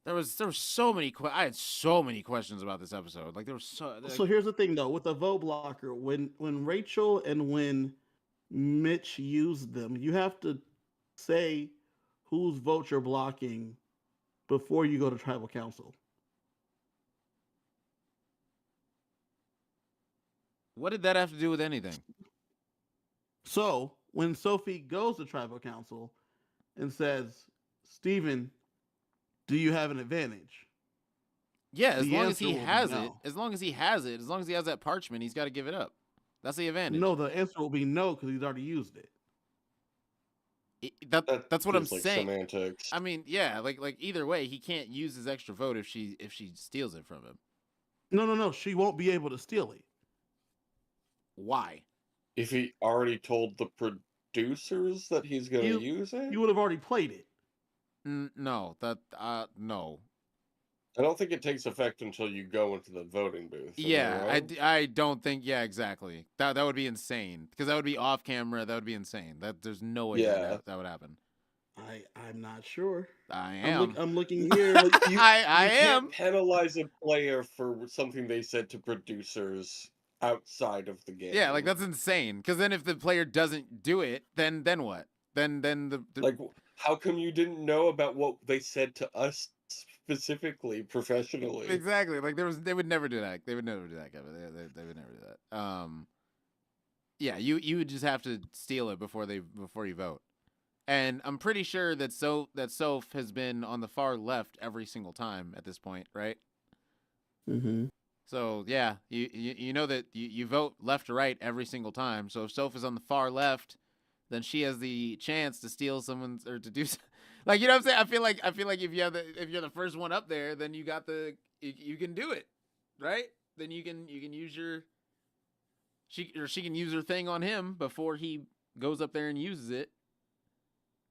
there was so many. I had so many questions about this episode. Like there was So here's the thing though, with the vote blocker, when Rachel and when Mitch used them, you have to say whose vote you're blocking before you go to tribal council. What did that have to do with anything? So when Sophie goes to tribal council and says, Steven, do you have an advantage? Yeah, as long as he has it, as long as he has that parchment, he's got to give it up. That's the advantage. No, the answer will be no because he's already used it. That's what I'm saying. Semantics. I mean, yeah, like either way, he can't use his extra vote if she steals it from him. No. She won't be able to steal it. Why? If he already told the producers that he's going to use it? You would have already played it. No, no. I don't think it takes effect until you go into the voting booth. Yeah, I don't think. Yeah, exactly. That would be insane because that would be off camera. That would be insane. There's no way that would happen. I'm not sure. I am. I'm looking here. I am. Can't penalize a player for something they said to producers outside of the game. Yeah, like that's insane. Because then if the player doesn't do it, then what? Then the like how come you didn't know about what they said to us specifically, professionally. Exactly. Like they would never do that. They would never do that, Kevin. They would never do that. Yeah, you would just have to steal it before you vote. And I'm pretty sure that Soph has been on the far left every single time at this point, right? Mm-hmm. So yeah, you know that you vote left or right every single time. So if Soph is on the far left, then she has the chance to steal someone's or to do like, you know what I'm saying. I feel like if you're the first one up there, then you got you can do it, right? Then you can use she can use her thing on him before he goes up there and uses it.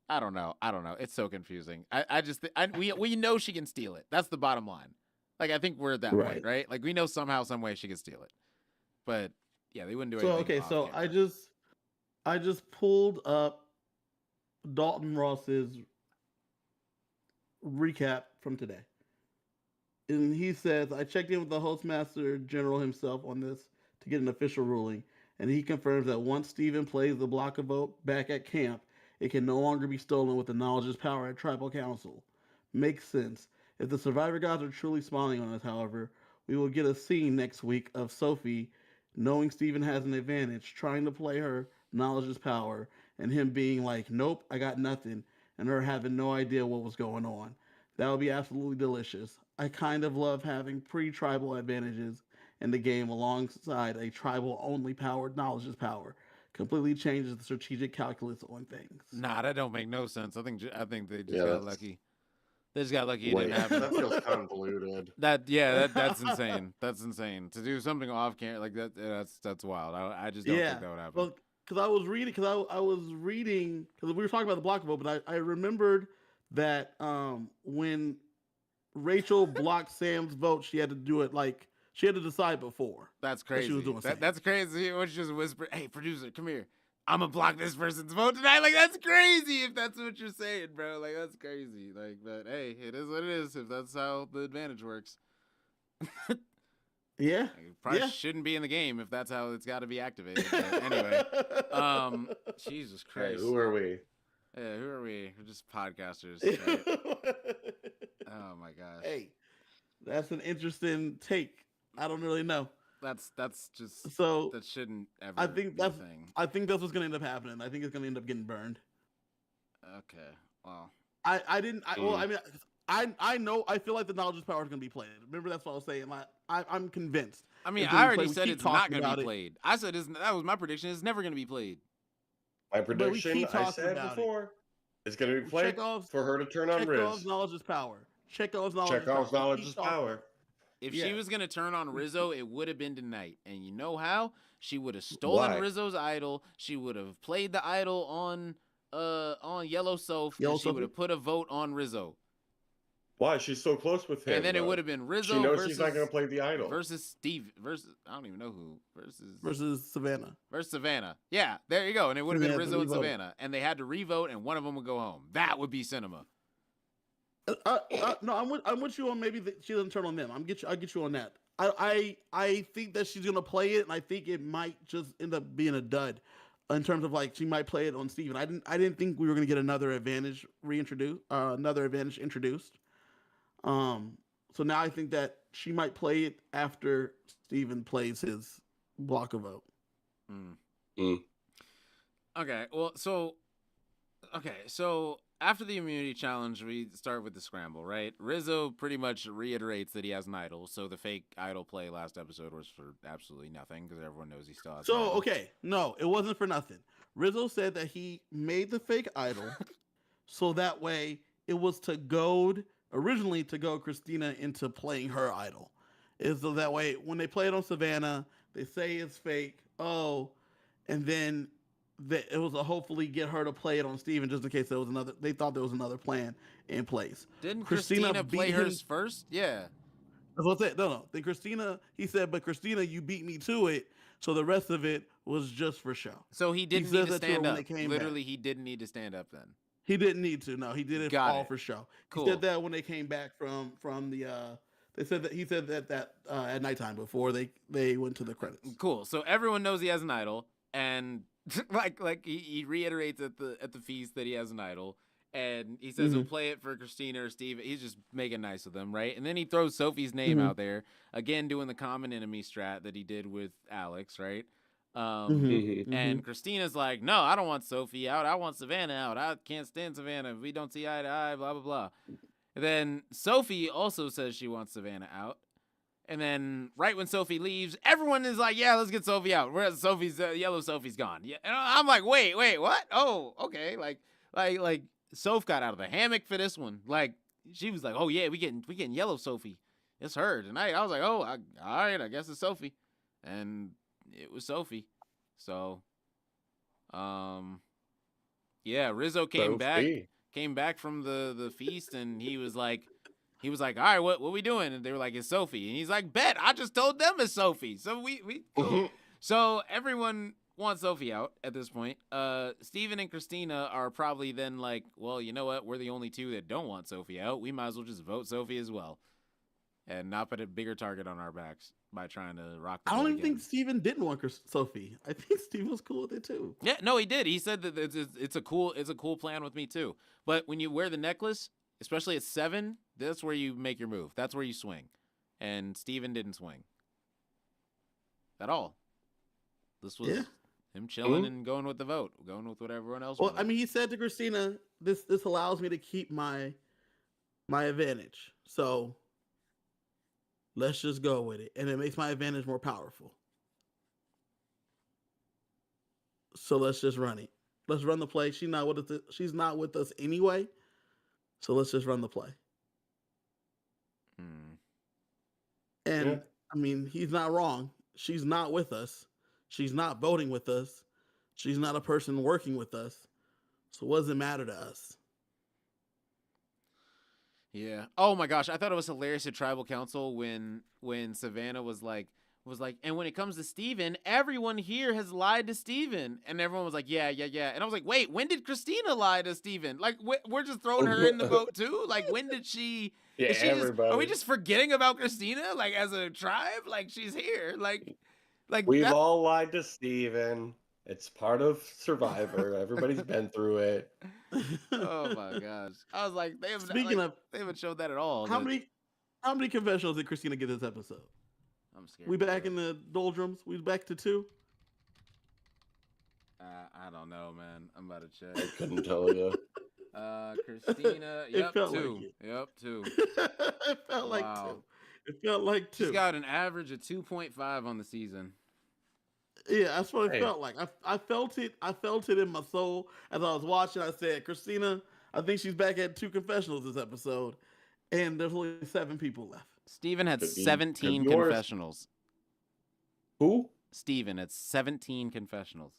I don't know. It's so confusing. I just we know she can steal it. That's the bottom line. Like, I think we're at that point, right? Like, we know somehow, some way she can steal it. But yeah, they wouldn't do anything. So okay, so camera. I just pulled up Dalton Ross's recap from today. And he says, I checked in with the Hostmaster General himself on this to get an official ruling, and he confirms that once Steven plays the block of vote back at camp, it can no longer be stolen with the knowledge of power at Tribal Council. Makes sense. If the Survivor gods are truly smiling on us, however, we will get a scene next week of Sophie, knowing Steven has an advantage, trying to play her knowledge is power, and him being like, nope, I got nothing, and her having no idea what was going on. That would be absolutely delicious. I kind of love having pre-tribal advantages in the game alongside a tribal-only powered knowledge is power. Completely changes the strategic calculus on things. Nah, that don't make no sense. I think they just got lucky. They just got lucky. Wait, it didn't happen. That feels convoluted. That's insane. That's insane. To do something off camera like that, that's wild. I just don't think that would happen. Well, because I was reading, because we were talking about the block vote, but I remembered that when Rachel blocked Sam's vote, she had to do it like she had to decide before. That's crazy. She was doing that's crazy. What she just whispered, "Hey, producer, come here. I'm gonna block this person's vote tonight." Like, that's crazy. If that's what you're saying, bro. Like, that's crazy. Like, but hey, it is what it is. If that's how the advantage works. Yeah. Like, it probably shouldn't be in the game if that's how it's got to be activated. But anyway, Jesus Christ. Hey, who are we? Yeah, who are we? We're just podcasters. Right? Oh my gosh. Hey, that's an interesting take. I don't really know. That's just so. That shouldn't ever. I think be that's. a thing. I think that's what's gonna end up happening. I think it's gonna end up getting burned. Okay. Well. I didn't. Well, I mean, I know. I feel like the knowledge is power is gonna be played. Remember, that's what I was saying. Like, I'm convinced. I mean, I already said it's not gonna be played. I said that was my prediction. It's never gonna be played. My prediction, I said before, it's gonna be played for her to turn on Riz. Chekhov's knowledge is power. Chekhov's knowledge is power. If she was gonna turn on Rizzo, it would have been tonight. And you know how? She would have stolen Rizzo's idol. She would have played the idol on Yellow Soph. And she would have put a vote on Rizzo. Why? She's so close with him. And then it would have been Rizzo. She knows she's not gonna play the idol. Versus Steve. I don't even know who. Versus Savannah. Versus Savannah. Yeah, there you go. And it would have been Rizzo and Savannah. And they had to revote, and one of them would go home. That would be cinema. No, I'm with you on maybe she doesn't turn on them. I'll get you on that. I think that she's gonna play it, and I think it might just end up being a dud, in terms of like she might play it on Steven. I didn't think we were gonna get another advantage introduced. So now I think that she might play it after Steven plays his block of vote. Okay, well, so after the immunity challenge, we start with the scramble, right? Rizzo pretty much reiterates that he has an idol, so the fake idol play last episode was for absolutely nothing because everyone knows he still has an idol. Okay, no, it wasn't for nothing. Rizzo said that he made the fake idol so that way it was originally to goad Christina into playing her idol. Is so that way when they play it on Savannah, they say it's fake, and then it was a hopefully get her to play it on Steven just in case they thought there was another plan in place. Didn't Christina play hers first? Yeah. That's what I said. No. Then Christina, he said, but Christina, you beat me to it, so the rest of it was just for show. So he didn't need to stand up. Literally, he didn't need to stand up then. He didn't need to. No, he did it all for show. Cool. He said that when they came back from the he said that at nighttime before they went to the credits. Cool. So everyone knows he has an idol, and like he reiterates at the feast that he has an idol, And he says he'll play it for Christina or Steve. He's just making nice with them, right? And then he throws Sophie's name out there again, doing the common enemy strat that he did with Alex, right? And Christina's like, no, I don't want Sophie out. I want Savannah out. I can't stand Savannah. We don't see eye to eye, blah, blah, blah. And then Sophie also says she wants Savannah out. And then right when Sophie leaves, everyone is like, yeah, let's get Sophie out. Whereas yellow Sophie's gone. Yeah. And I'm like, wait, what? Oh, okay. Like Soph got out of the hammock for this one. Like, she was like, oh yeah, we getting yellow Sophie. It's her tonight. I was like, oh, all right, I guess it's Sophie. And it was Sophie. So, yeah, Rizzo came back from the feast, and he was like, all right, what we doing? And they were like, it's Sophie. And he's like, bet, I just told them it's Sophie. So we cool. So everyone wants Sophie out at this point. Steven and Christina are probably then like, well, you know what? We're the only two that don't want Sophie out. We might as well just vote Sophie as well. And not put a bigger target on our backs by trying to rock the boat I don't even again. think Steven didn't want Sophie. I think Steven was cool with it too. Yeah, no, he did. He said that it's a cool plan with me too. But when you wear the necklace, especially at 7, that's where you make your move. That's where you swing. And Steven didn't swing at all. This was him chilling and going with the vote, going with what everyone else wanted. I mean, he said to Christina, this allows me to keep my advantage. So let's just go with it. And it makes my advantage more powerful. So let's just run it. Let's run the play. She's not with us anyway. So let's just run the play. And I mean, he's not wrong. She's not with us. She's not voting with us. She's not a person working with us. So what does it matter to us? Yeah. Oh my gosh, I thought it was hilarious at Tribal Council when Savannah was like, and when it comes to Steven, everyone here has lied to Steven. And everyone was like, yeah. And I was like, wait, when did Christina lie to Steven? Like, we're just throwing her in the boat too? Like, when did she... Yeah, everybody. Are we just forgetting about Christina? Like, as a tribe? Like, she's here. Like we've all lied to Steven. It's part of Survivor. Everybody's been through it. Oh my gosh. I was like, they haven't showed that at all. How many confessionals did Christina get this episode? I'm scared. We back in the doldrums? We back to 2? I don't know, man. I'm about to check. I couldn't tell you. Christina, yep, 2. Like Yep, 2. It felt like 2. It felt like 2. She's got an average of 2.5 on the season. Yeah, that's what it felt like. I felt it. I felt it in my soul as I was watching. I said, Christina, I think she's back at 2 confessionals this episode, and there's only 7 people left. Steven had 17 confessionals. Who? Steven had 17 confessionals.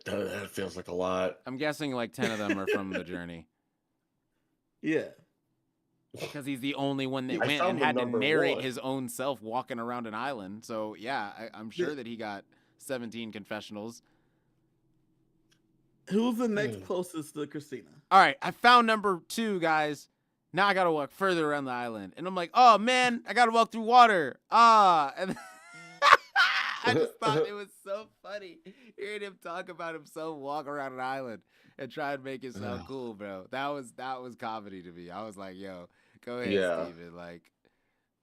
That feels like a lot. I'm guessing like 10 of them are from the journey. Yeah. Because he's the only one that went and had to narrate his own self walking around an island. So, yeah, I'm sure that he got 17 confessionals. Who's the next closest to Christina? All right, I found number 2, guys. Now I got to walk further around the island. And I'm like, oh, man, I got to walk through water. And I just thought it was so funny hearing him talk about himself walk around an island and try and make it sound cool, bro. That was comedy to me. I was like, yo, go ahead, Steven. Like,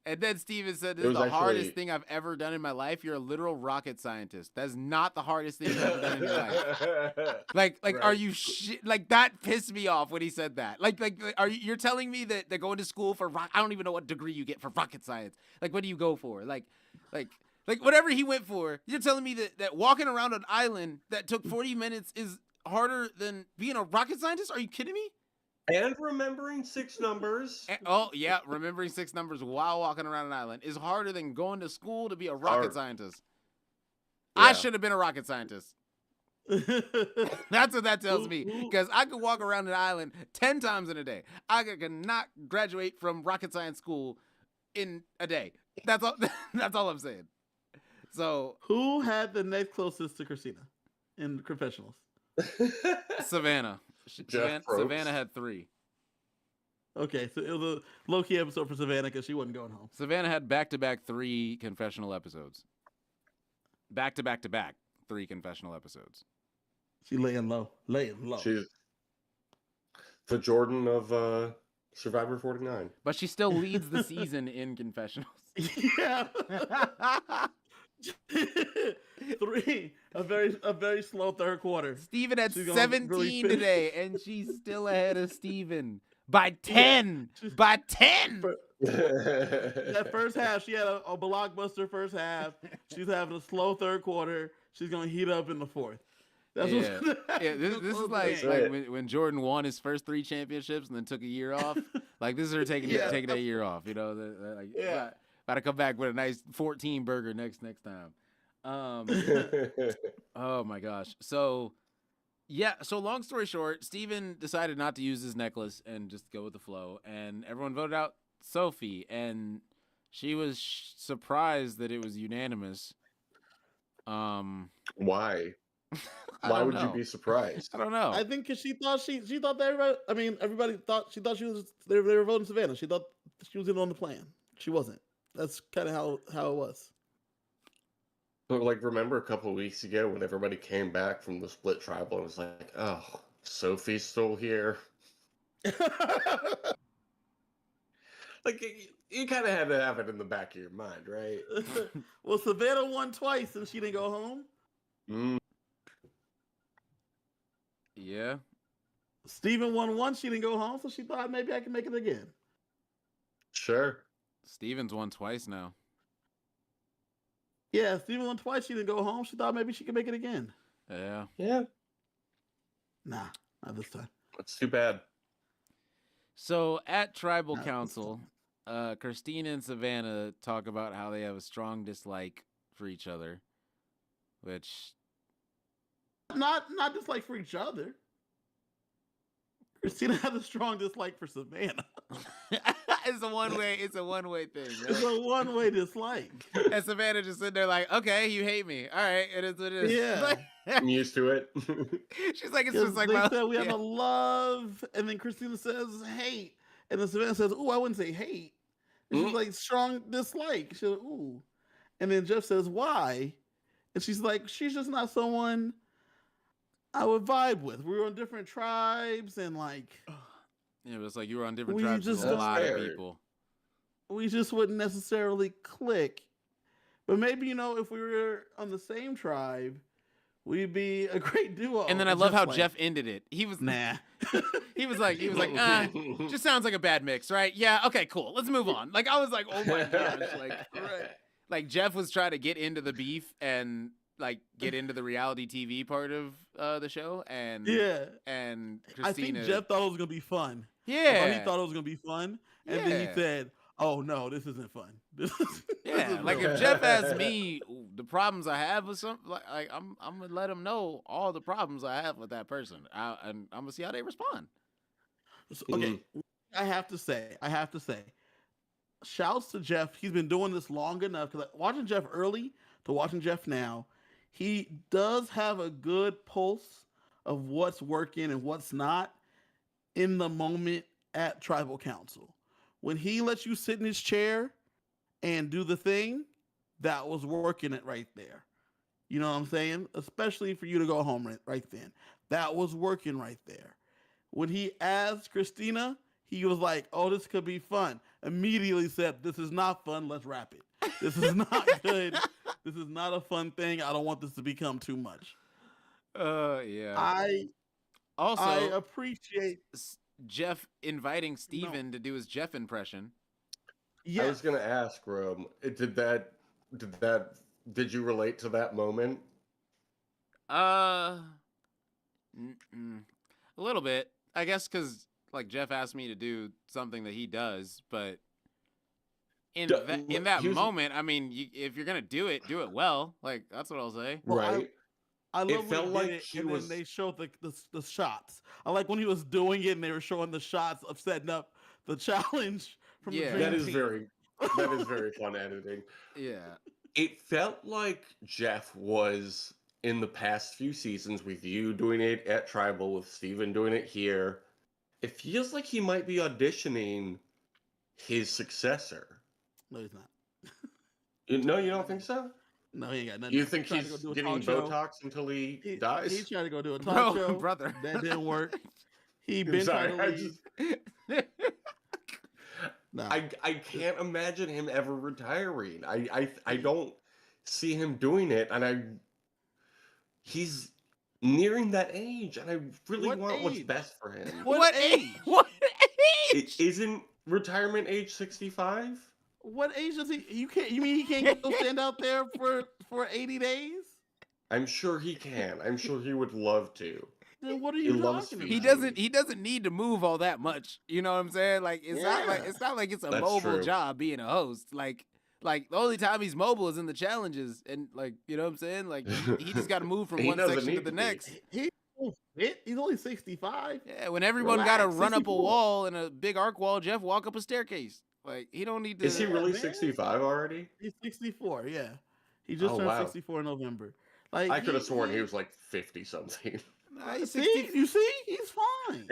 and then Steven said, this is the hardest thing I've ever done in my life. You're a literal rocket scientist. That's not the hardest thing you've ever done in your life. Like, right. Are you like, that pissed me off when he said that. Like, you're telling me that they're going to school for I don't even know what degree you get for rocket science. Like, what do you go for? Like whatever he went for, you're telling me that walking around an island that took 40 minutes is harder than being a rocket scientist? Are you kidding me? And remembering 6 numbers. Remembering 6 numbers while walking around an island is harder than going to school to be a rocket scientist. Yeah. I should have been a rocket scientist. That's what that tells me. Because I could walk around an island 10 times in a day. I could not graduate from rocket science school in a day. That's all. That's all I'm saying. So, who had the next closest to Christina in confessionals? Savannah. Savannah had 3. Okay, so it was a low-key episode for Savannah because she wasn't going home. Savannah had back-to-back 3 confessional episodes. Back-to-back-to-back 3 confessional episodes. She laying low. The Jordan of Survivor 49. But she still leads the season in confessionals. Yeah. a very slow third quarter. Steven had She's gonna 17 really finish. today, and she's still ahead of Steven by 10. By 10. That first half, she had a blockbuster first half. She's having a slow third quarter. She's gonna heat up in the fourth. That's Yeah. what's Yeah, this is like, That's right. when Jordan won his first 3 championships and then took a year off. Like, this is her taking Yeah. taking a year off. You know, like, Yeah. about to come back with a nice 14 burger next time. Oh my gosh. So yeah, so long story short, Steven decided not to use his necklace and just go with the flow, and everyone voted out Sophie, and she was surprised that it was unanimous. Why? I Why don't would you know. be surprised? I don't know. I think because she thought that everybody. I mean, everybody thought she was. They were voting Savannah. She thought she was in on the plan. She wasn't. That's kind of how it was. But like, remember a couple of weeks ago when everybody came back from the split tribal and was like, "Oh, Sophie's still here." Like, you kind of had to have it in the back of your mind, right? Well, Savannah won twice and she didn't go home. Mm, Yeah. Steven won once, she didn't go home, so she thought maybe I can make it again. sure. Steven's won twice now. Yeah, Steven won twice, she didn't go home. She thought maybe she could make it again. Yeah. Yeah. Nah, not this time. That's too bad. So at Tribal No, it's Council, Christina and Savannah talk about how they have a strong dislike for each other, which Not dislike for each other. Christina had a strong dislike for Savannah. it's a one way thing. It's Right? a one-way dislike. And Savannah just sitting there like, okay, you hate me. All right, it is what it is. Yeah. I'm used to it. She's like, it's 'Cause just like they my said we have yeah. a love, and then Christina says hate, and then Savannah says, "Ooh, I wouldn't say hate." And she's Mm. like, "Strong dislike." She's like, "Ooh," and then Jeff says, "Why?" And she's like, "She's just not someone I would vibe with. We were on different tribes, and like, Yeah, but it's like you were on different We tribes with just a don't- lot of Fair. people. we just wouldn't necessarily click. But maybe if we were on the same tribe, we'd be a great duo." And then I love how like, Jeff ended it. He was Nah. he was like, just sounds like a bad mix, right? Yeah, okay, cool. Let's move on. Like I was like, oh my gosh, like Jeff was trying to get into the beef and like get into the reality TV part of the show, and Yeah. and I Christina, think Jeff thought it was gonna be fun. yeah, He thought it was gonna be fun, and then Yeah. he said, "Oh no, this isn't fun." This yeah. is Like real if Jeff asked me the problems I have with something, like I'm gonna let him know all the problems I have with that person, and I'm gonna see how they respond. So, okay, I have to say, shouts to Jeff. He's been doing this long enough because watching Jeff early to watching Jeff now, he does have a good pulse of what's working and what's not in the moment at Tribal Council. When he lets you sit in his chair and do the thing, that was working it right there. You know what I'm saying? Especially for you to go home right then. That was working right there. When he asked Christina, he was like, "Oh, this could be fun." Immediately said, "This is not fun. Let's wrap it. This is not good. This is not a fun thing. I don't want this to become too much." Yeah. I Also, appreciate. Jeff inviting Steven to do his Jeff impression. I Yeah, was gonna ask, Rome, did you relate to that moment? A little bit, I guess, because like Jeff asked me to do something that he does, but in that Here's- moment, I mean, if you're gonna do it well. Like that's what I'll say. Well, Right. I love when felt he like did it, he and was- then they showed the shots. I like when he was doing it and they were showing the shots of setting up the challenge from Yeah. the That Dream is Team. very fun editing. Yeah. It felt like Jeff was in the past few seasons with you doing it at Tribal, with Steven doing it here. It feels like he might be auditioning his successor. No, he's not. No, you don't think so? No, he ain't got nothing. You think trying to he's go do a getting talk show. Botox until he He dies? tried to go do a talk show. brother. That didn't work. He I'm been sorry. trying to leave. Nah. I can't imagine him ever retiring. I don't see him doing it, and he's nearing that age, and I really What want what's age? best for him. What age? What age? Isn't retirement age 65? What age does he? You can't. You mean he can't go stand out there for 80 days? I'm sure he can. I'm sure he would love to. Then what are He you loves talking featuring. about? He doesn't need to move all that much. You know what I'm saying? Like it's not like it's a That's mobile true. job being a host. Like the only time he's mobile is in the challenges, and like you know what I'm saying? Like he just got to move from He one doesn't section to need the to be. next. He's fit. He's only 65. Yeah, when everyone got to Relax, run up a 64. wall in a big arc wall, Jeff walk up a staircase. Like he don't need to. Is he really man. 65 already? He's 64. Yeah, he just Oh, turned wow. 64 in November. Like I could have sworn he was like 50 something. Nah, he's See, 60. you see, he's fine.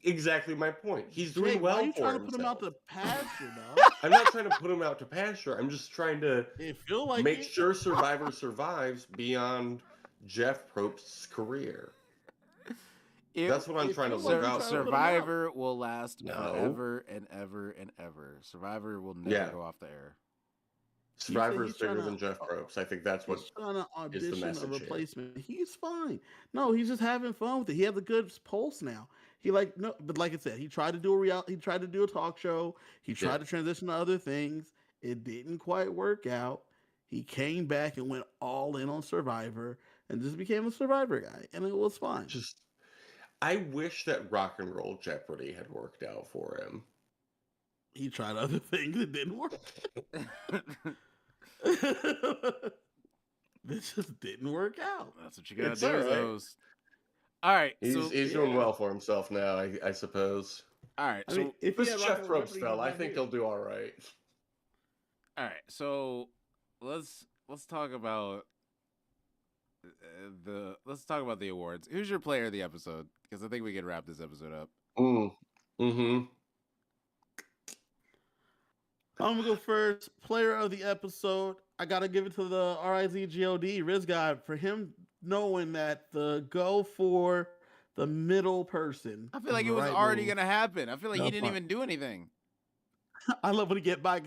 Exactly my point. He's doing Jake, well why are you for trying to himself. put him out to pasture, though? I'm not trying to put him out to pasture. I'm just trying to It feel like make it. sure Survivor survives beyond Jeff Probst's career. That's what I'm trying to feels look like out he's for. trying to put him Survivor will last No. forever and ever and ever. Survivor will never Yeah. go off the air. Survivor is he's trying bigger to- than Jeff Probst. I think that's what He's trying to audition a message here. replacement. He's fine. No, he's just having fun with it. He has a good pulse now. He but like I said, he tried to do he tried to do a talk show. He tried Yeah. to transition to other things. It didn't quite work out. He came back and went all in on Survivor and just became a Survivor guy, and it was fine. just. I wish that Rock and Roll Jeopardy had worked out for him. He tried other things. It didn't work. This just didn't work out. That's what you gotta It's do. Is alright. those. All right. He's doing well for himself now, I suppose. All right. I So mean, if he This had Jeff Rock and Roll Probst Jeopardy, fell. he's I not think here. he'll do all right. all right. So let's talk about the awards. Who's your player of the episode? Because I think we can wrap this episode up. Mm-hmm. I'm gonna go first. Player of the episode. I gotta give it to the RIZGOD Riz God for him knowing that the go for the middle person. I feel like is it the was right already move. gonna happen. I feel like he No, didn't fine. even do anything. I love when he got back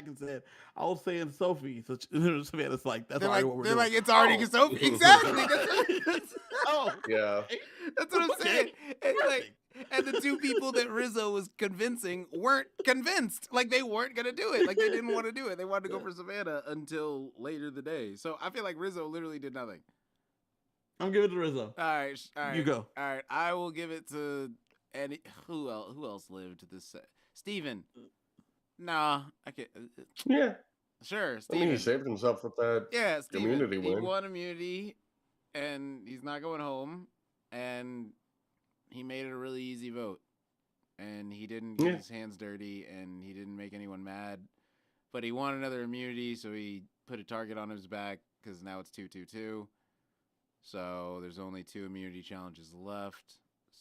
and said, "I was saying Sophie." So Savannah's like, "That's They're already like, what we're they're doing." like, it's already Oh. so exactly. Oh, Yeah. That's what I'm Okay. saying. It's like, Perfect. and the two people that Rizzo was convincing weren't convinced. Like they weren't gonna do it. Like they didn't want to do it. They wanted to go for Savannah until later the day. So I feel like Rizzo literally did nothing. I'm giving it to Rizzo. All right, all right. You go. All right, I will give it to any who else lived this set. Steven. Nah, I can't. Yeah. Sure, I mean, Steven. he saved himself with that. Yeah, Steven. Immunity He win. won immunity, and he's not going home, and he made it a really easy vote, and he didn't get Yeah. his hands dirty, and he didn't make anyone mad, but he won another immunity, so he put a target on his back because now it's 2-2-2. So there's only 2 immunity challenges left.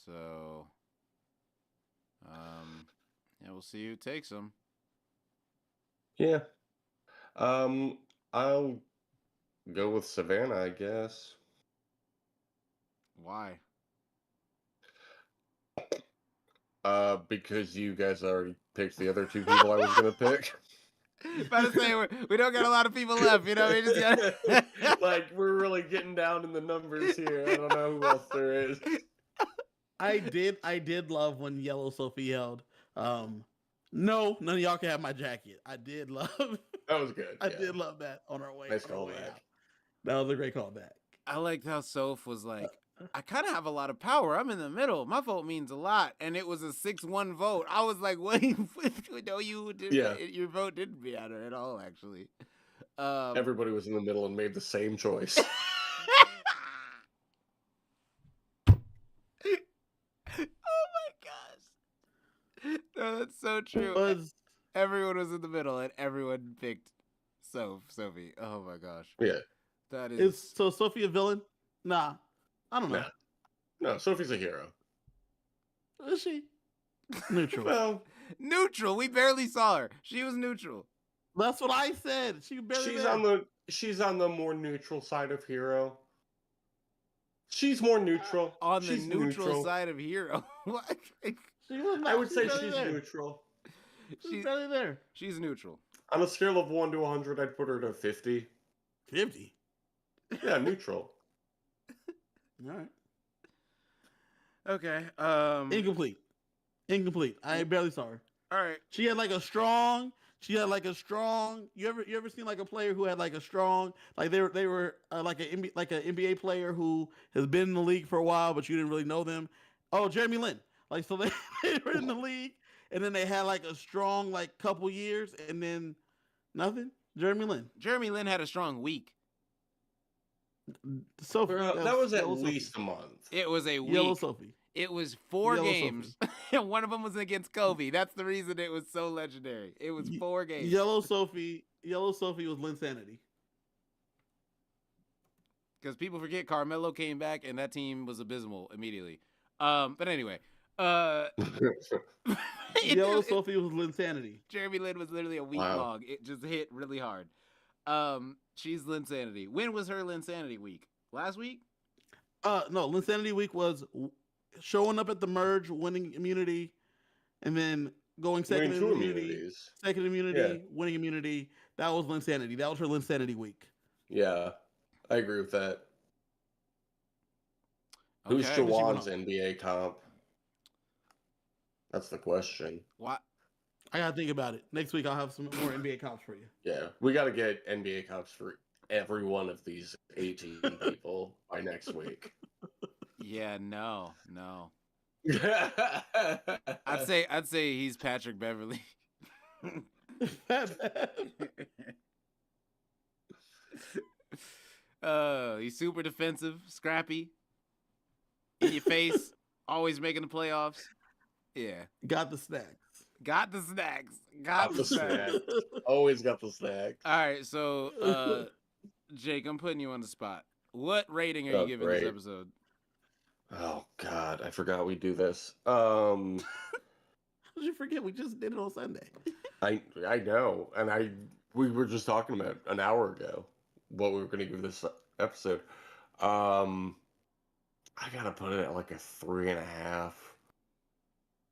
So, yeah, we'll see who takes them. Yeah. I'll go with Savannah, I guess. Why? Because you guys already picked the other 2 people I was gonna pick. About to say we don't got a lot of people left, you know. We just got Like, we're really getting down in the numbers here. I don't know who else there is. I did love when Yellow Sophie yelled, "No, none of y'all can have my jacket." I did love. That was good. I yeah. did love that on our way. Nice on our way callback. out. That was a great callback. I liked how Soph was like, I kind of have a lot of power. I'm in the middle. My vote means a lot, and it was a 6-1 vote. I was like, wait, no, you didn't. Yeah. Your vote didn't matter at all, actually. Everybody was in the middle and made the same choice. Oh my gosh, no, that's so true. Was Everyone was in the middle, and everyone picked Sophie. Oh my gosh, Yeah. that is is. so Sophie a villain? Nah, I don't know. No, Sophie's a hero. Is she neutral? Well, Neutral. We barely saw her. She was neutral. That's what I said. She barely she's there. on the more neutral side of hero. She's more neutral. On the She's neutral side of Hero. What? She was not, I would say barely she's there. neutral. She's barely there. She's neutral. On a scale of 1 to 100, I'd put her to 50. 50. Yeah, neutral. All right. Okay. Incomplete. I barely saw her. All right. She had like a strong. You ever seen like a player who had like a strong, like they were like an NBA player who has been in the league for a while, but you didn't really know them. Oh, Jeremy Lin. Like so they were in the league, and then they had like a strong like couple years, and then nothing. Jeremy Lin. Jeremy Lin had a strong week. Sophie. That was at Yellow least Sophie. a month. It was a week. Yellow Sophie. It was 4 Yellow games. And one of them was against Kobe. That's the reason it was so legendary. It was 4 games. Yellow Sophie was Linsanity. Because people forget Carmelo came back and that team was abysmal immediately. But anyway, Yellow Sophie was Linsanity. Jeremy Lin was literally a week long. It just hit really hard. She's Linsanity. When was her Linsanity week? Last week? No, Linsanity week was showing up at the merge, winning immunity, and then going second in immunity, winning immunity. That was Linsanity. That was her Linsanity week. Yeah, I agree with that. Okay. Who's Jawan's NBA comp? That's the question. What? I gotta think about it. Next week I'll have some more NBA comps for you. Yeah, we got to get NBA comps for every one of these 18 people by next week. Yeah, no. I'd say he's Patrick Beverly. He's super defensive, scrappy, in your face, always making the playoffs. Yeah. Got the snacks. Always got the snacks. All right, so Jake, I'm putting you on the spot. What rating are you giving this episode? Oh God, I forgot we do this. How did you forget? We just did it on Sunday. I know, and we were just talking about an hour ago what we were going to give this episode. I gotta put it at like a 3.5.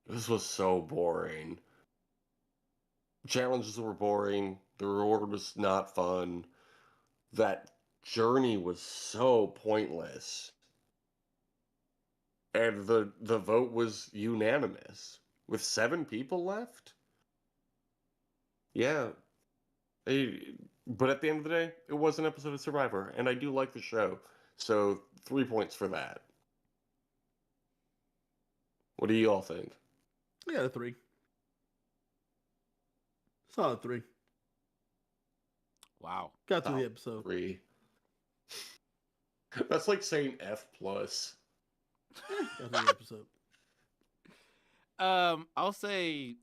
This was so boring. Challenges were boring. The reward was not fun. That journey was so pointless. And the vote was unanimous. With 7 people left? Yeah. But at the end of the day, it was an episode of Survivor, and I do like the show. So 3 points for that. What do you all think? I got a 3. Solid 3. Wow. Got through the episode. 3. That's like saying F+. Got through the episode. I'll say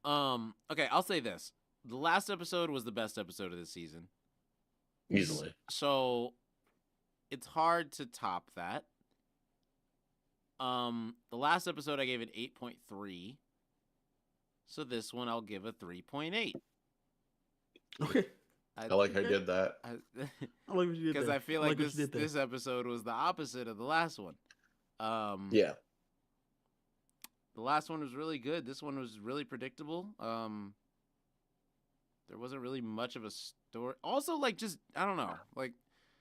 okay, I'll say this. The last episode was the best episode of this season. Easily. So it's hard to top that. The last episode I gave it 8.3. So this one I'll give a 3.8. Okay. I like how you did that. I like what you did because there. I feel like this episode was the opposite of the last one. Yeah. The last one was really good. This one was really predictable. There wasn't really much of a story. Also, like, just I don't know, like.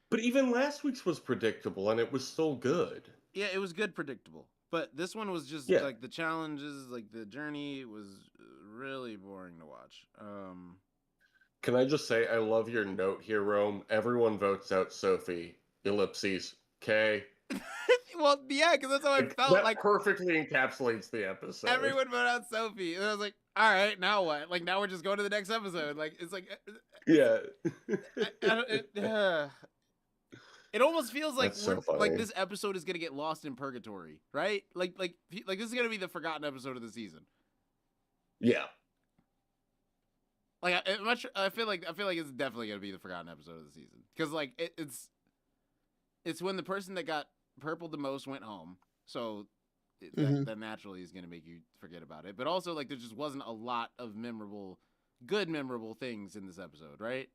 But even last week's was predictable, and it was still good. Yeah, it was good, predictable. But this one was just like the challenges, like the journey was really boring to watch. Can I just say I love your note here, Rome. Everyone votes out Sophie. Ellipses. K. Well, yeah, because that's how I felt. That like perfectly encapsulates the episode. Everyone voted out Sophie, and I was like, "All right, now what? Like now we're just going to the next episode." Like it's like, yeah. It almost feels like so like this episode is gonna get lost in purgatory, right? Like this is gonna be the forgotten episode of the season. Yeah. Like I feel like it's definitely gonna be the forgotten episode of the season because like it's when the person that got purpled the most went home, so that naturally is gonna make you forget about it. But also like there just wasn't a lot of memorable things in this episode, right?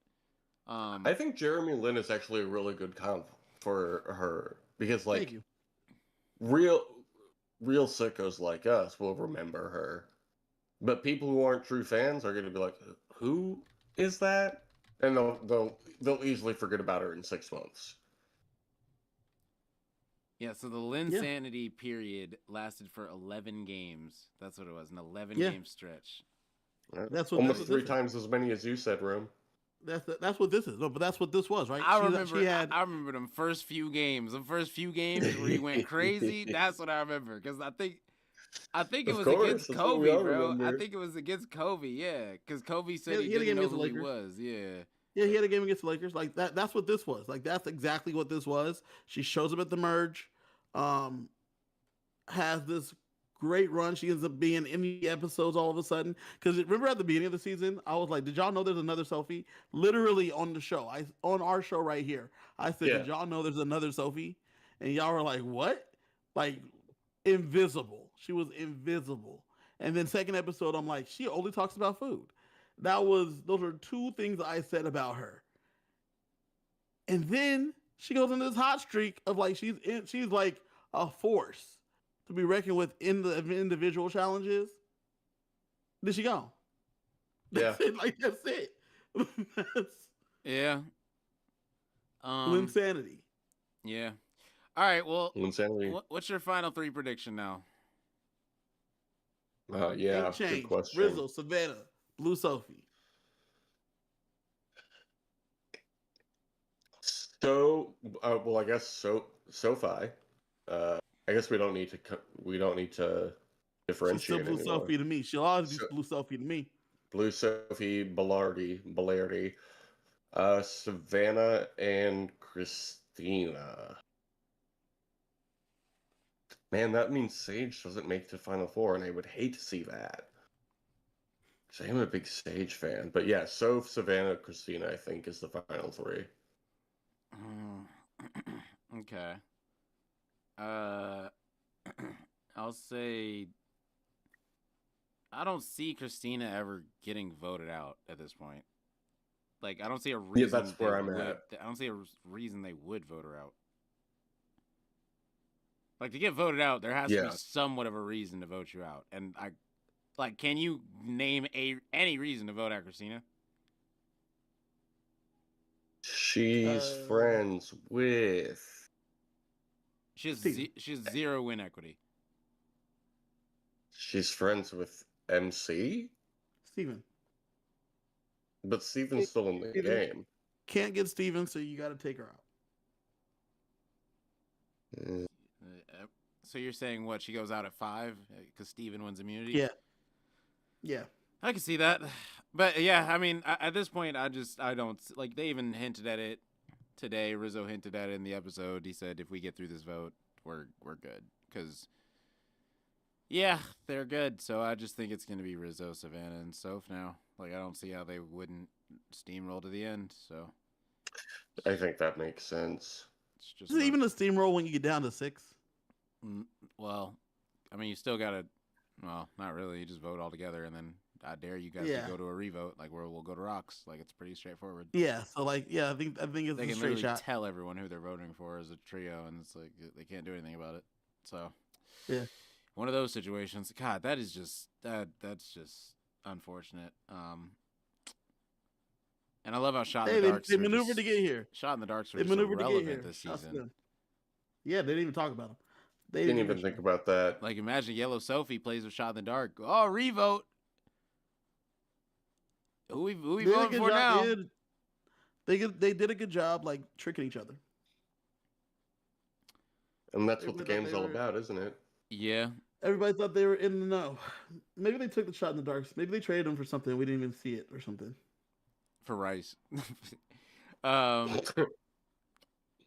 I think Jeremy Lin is actually a really good comp for her because Thank like you. real sickos like us will remember her, but people who aren't true fans are going to be like, who is that? And they'll easily forget about her in 6 months. Yeah, so the Linsanity period lasted for 11 games. That's what it was, an 11-game stretch. That's what almost that's what three this times as many as you said, Rome. that's what this is. No, but that's what this was, right? I remember them first few games. The first few games where he went crazy. That's what I remember because I think it Of was course, against that's what we all Kobe, bro. I remember. think it was against Kobe. Yeah, because Kobe said He he had a didn't game know against the who he Lakers. was. Yeah. Yeah, he had a game against the Lakers. Like that's what this was. Like that's exactly what this was. She shows up at the merge, has this great run. She ends up being in the episodes all of a sudden. Because remember at the beginning of the season, I was like, "Did y'all know there's another Sophie?" Literally on the show, on our show right here, I said, Yeah. "Did y'all know there's another Sophie?" And y'all were like, "What?" Like invisible. She was invisible. And then second episode, I'm like, she only talks about food. Those are two things I said about her. And then she goes into this hot streak of like she's like a force to be reckoned with in the individual challenges. There she go. That's Yeah. it. Like that's it. That's Yeah. Linsanity. Yeah. All right. Well, Insanity. what's your final 3 prediction now? Yeah, Ain't changed. good question. Rizzo, Savannah, Blue Sophie. So, well, I guess SoFi. I guess we don't need to She's differentiate still Blue anymore. Sophie to me. She'll always be So- Blue Sophie to me. Blue Sophie, Bellardi, Savannah, and Christina. Man, that means Sage doesn't make the Final Four, and I would hate to see that. Because I am a big Sage fan. But yeah, Soph, Savannah, Christina, I think, is the final 3. Okay. I'll say I don't see Christina ever getting voted out at this point. Like I don't see a reason. Yeah, that's where I'm at. I don't see a reason they would vote her out. Like to get voted out, there has to be somewhat of a reason to vote you out. And can you name any reason to vote out Christina? She's friends with. She has 0 win equity. She's friends with MC? Steven. But Steven's still in the game. Can't get Steven, so you got to take her out. So you're saying what? She goes out at 5 because Steven wins immunity? Yeah. Yeah. I can see that. But yeah, I mean, at this point, I don't like. They even hinted at it today. Rizzo hinted at it in the episode. He said, if we get through this vote, we're good. Because, yeah, they're good. So I just think it's going to be Rizzo, Savannah, and Soph now. Like, I don't see how they wouldn't steamroll to the end. So I think that makes sense. it's just Is it even a steamroll when you get down to 6? Well, I mean, you still got to. Well, not really. You just vote all together, and then I dare you guys to go to a revote. Like we'll go to rocks. Like it's pretty straightforward. Yeah. So like, yeah, I think it's They a can straight literally shot. tell everyone who they're voting for as a trio, and it's like they can't do anything about it. So Yeah. one of those situations. God, that is just that's just unfortunate. And I love how Shot in the Darks. They maneuvered to get here. Shot in the Darks were They just so maneuvered to get relevant here. this Shots to season. them. Yeah, they didn't even talk about them. They Didn't even think about that. Like imagine Yellow Sophie plays with Shot in the Dark. Oh, revote. Who we voting for now? They did a good job, like tricking each other. And that's what the game's all about, isn't it? Yeah. Everybody thought they were in the know. Maybe they took the Shot in the Darks. Maybe they traded them for something we didn't even see it or something. For Rice. But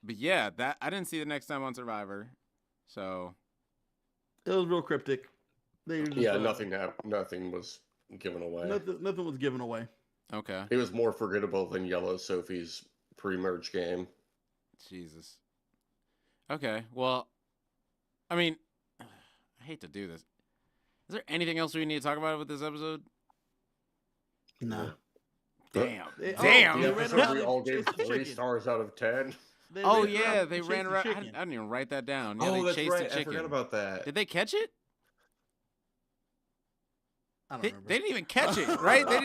yeah, that I didn't see the next time on Survivor, so it was real cryptic. They were just, nothing was given away. Nothing was given away. Okay. It was more forgettable than Yellow Sophie's pre-merge game. Jesus. Okay. Well, I mean, I hate to do this. Is there anything else we need to talk about with this episode? No. Damn. The Damn. episode we all gave 3 stars out of 10. Oh ran yeah, to they chase ran the around. I chicken. didn't even write that down. Yeah, Oh, they that's chased right. the I chicken. forgot about that. Did they catch it? I don't They remember. didn't even catch it, right? They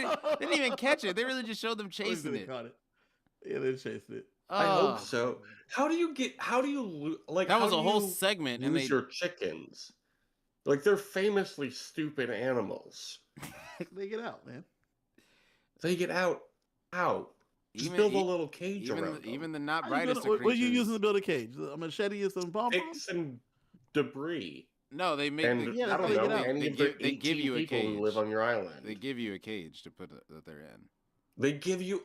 didn't even catch it. They really just showed them Oh, he's chasing gonna it. caught it. Yeah, they chased it. I hope Oh, so. How do you like? that How was do a whole you segment, and lose they your chickens? Like they're famously stupid animals. They get out, man. They get out. How? Just even build a e- little cage even around even them. the not How you brightest building, of what are you creatures. using to build a cage? A machete and some pom poms? Sticks and debris. No, they make And Yeah, I that's how don't they get know out. any of the they give 18 you a people who live cage. on your island. They give you a cage to put that they're in. They give you.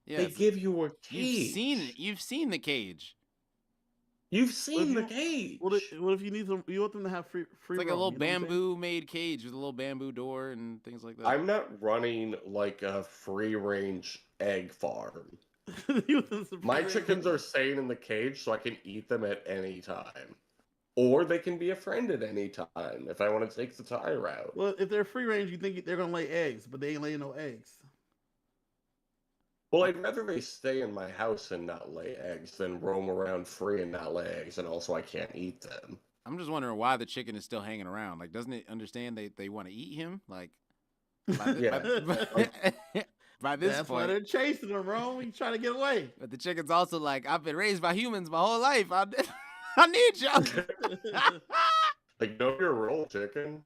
They Yes, give you a cage. you've seen the cage. You've What if seen the you- cage. What if you need some? You want them to have free It's like a roam, little you know what I'm saying? bamboo made cage with a little bamboo door and things like that. I'm not running like a free range egg farm. You want them some My free range- chickens are staying in the cage so I can eat them at any time. Or they can be a friend at any time if I want to take the tie route. Well, if they're free range, you think they're gonna lay eggs, but they ain't laying no eggs. Well, I'd rather they stay in my house and not lay eggs than roam around free and not lay eggs, and also I can't eat them. I'm just wondering why the chicken is still hanging around. Like, doesn't it understand they want to eat him? Like, by, Yeah. by this That's why point. they're chasing them, bro. You trying to get away. But the chicken's also like, I've been raised by humans my whole life. I need y'all. Like, know your role, chicken.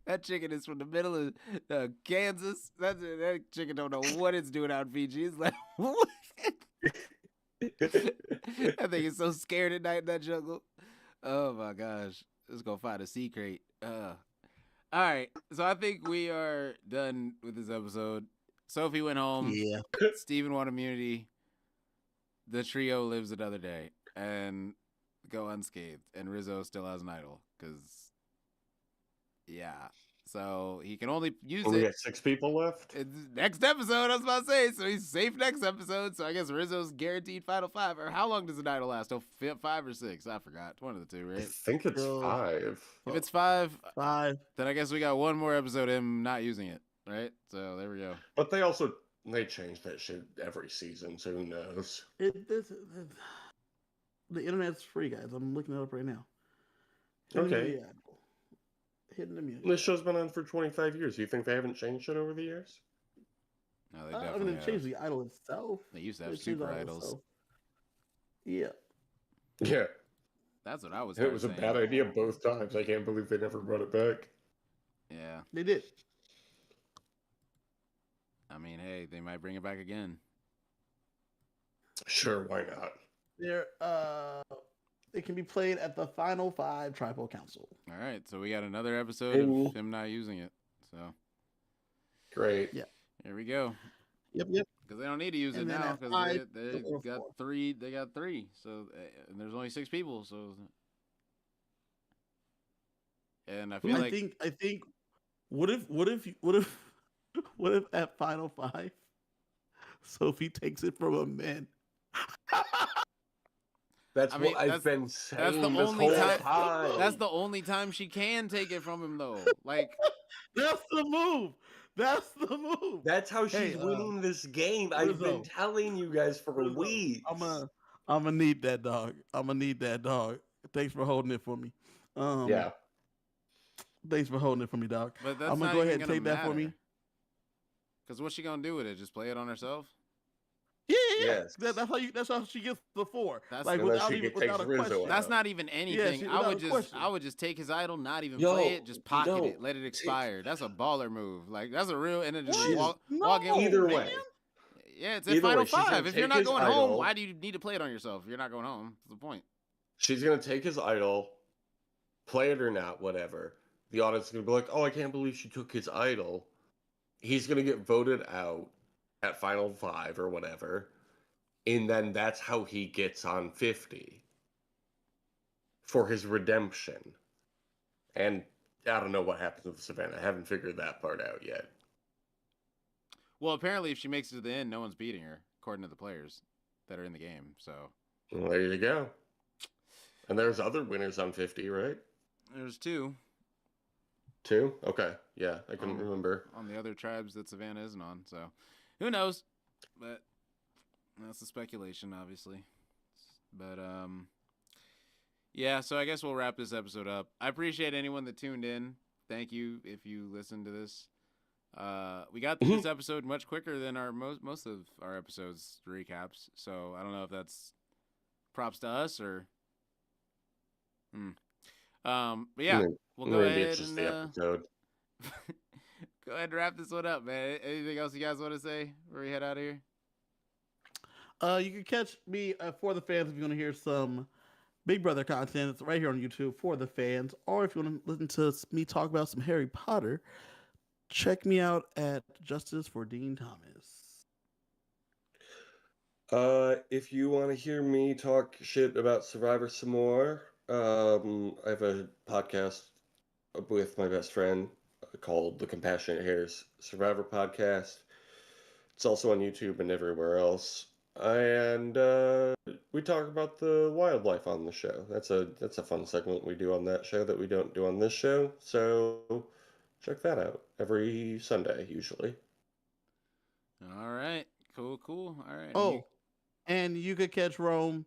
That chicken is from the middle of Kansas. That chicken don't know what it's doing out in Fiji. It's like, what? I think it's so scared at night in that jungle. Oh my gosh. Let's go find a sea crate. All right. So I think we are done with this episode. Sophie went home. Yeah. Steven won immunity. The trio lives another day and go unscathed. And Rizzo still has an idol because, yeah. So he can only use We it. got 6 people left. It's next episode, I was about to say. So he's safe next episode. So I guess Rizzo's guaranteed final 5. Or how long does an idol last? Oh, 5 or 6? I forgot. One of the two, I right? think it's Girl. 5. If it's 5, 5. then I guess we got one more episode of him not using it, right? So there we go. But they change that shit every season, so who knows? The internet's free, guys. I'm looking it up right now. Okay. Hidden immunity. This show's been on for 25 years. You think they haven't changed it over the years? No, they I definitely mean, have. change the idol itself. They used to They have changed the super idol idols. itself. Yeah. Yeah. That's what I was It was a saying. bad idea both times. I can't believe they never brought it back. Yeah. They did. I mean, hey, they might bring it back again. Sure, why not? It can be played at the Final 5 Tribal Council. All right. So we got another episode Ooh. of him not using it. So Great. Yeah. here we go. Yep. Because they don't need to use it And then now at because 5, they or got 4. 3. They got 3. So and there's only 6 people. So and I feel like I think what if at Final 5 Sophie takes it from a man? That's I mean, what I've that's- been that's saying the this only whole time- time. that's the only time she can take it from him though. Like That's the move. That's the move. That's how she's Hey, winning this game. I've been Rizzo. telling you guys for Rizzo, weeks. I'm gonna need that dog. I'm gonna need that dog. Thanks for holding it for me. Yeah. Thanks for holding it for me, dog. but that's I'm gonna not go even ahead and gonna take that for me. Because what's she gonna do with it? Just play it on herself? Yeah. Yes. That's how she gets the 4. That's- like And then without she even takes without a Rizzo question. out. That's not even anything. she- I without would a just question. I would just take his idol, not even Yo, play it, just pocket no, it, let it expire. That's a baller move. Like that's a real and then just What? walk in. No, Either man. way. Yeah, it's at Either Final way, she's gonna 5. If you're take not his going home, idol. why do you need to play it on yourself? If you're not going home. That's the point. She's gonna take his idol, play it or not, whatever. The audience is gonna be like, "Oh, I can't believe she took his idol." He's gonna get voted out at Final 5 or whatever, and then that's how he gets on 50 for his redemption. And I don't know what happens with Savannah. I haven't figured that part out yet. Well, apparently, if she makes it to the end, no one's beating her, according to the players that are in the game. So Well, there you go. And there's other winners on 50, right? there's 2 Two? Okay. Yeah, I couldn't remember. on the other tribes that Savannah isn't on. So who knows? But That's the speculation, obviously. But yeah. So I guess we'll wrap this episode up. I appreciate anyone that tuned in. Thank you if you listened to this. We got through this episode much quicker than our most of our episodes recaps. So I don't know if that's props to us or. But yeah, we'll go Maybe ahead it's just and the episode. go ahead and wrap this one up, man. Anything else you guys want to say before we head out of here? You can catch me for the fans if you want to hear some Big Brother content. It's right here on YouTube for the fans. Or if you want to listen to me talk about some Harry Potter, check me out at Justice for Dean Thomas. If you want to hear me talk shit about Survivor some more, I have a podcast with my best friend called The Compassionate Hairs Survivor Podcast. It's also on YouTube and everywhere else. And we talk about the wildlife on the show. That's a fun segment we do on that show that we don't do on this show. So check that out every Sunday usually. All right, cool. All right. Oh, and you could catch Rome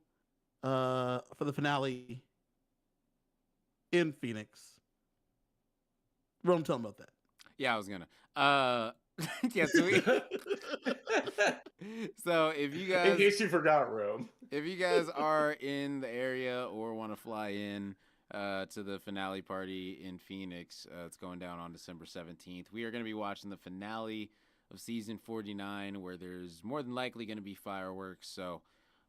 for the finale in Phoenix. Rome, tell them about that. Yeah, I was gonna. Yeah, so if you guys, in case you forgot, Rome, if you guys are in the area or want to fly in to the finale party in Phoenix, it's going down on December 17th. We are going to be watching the finale of season 49, where there's more than likely going to be fireworks. So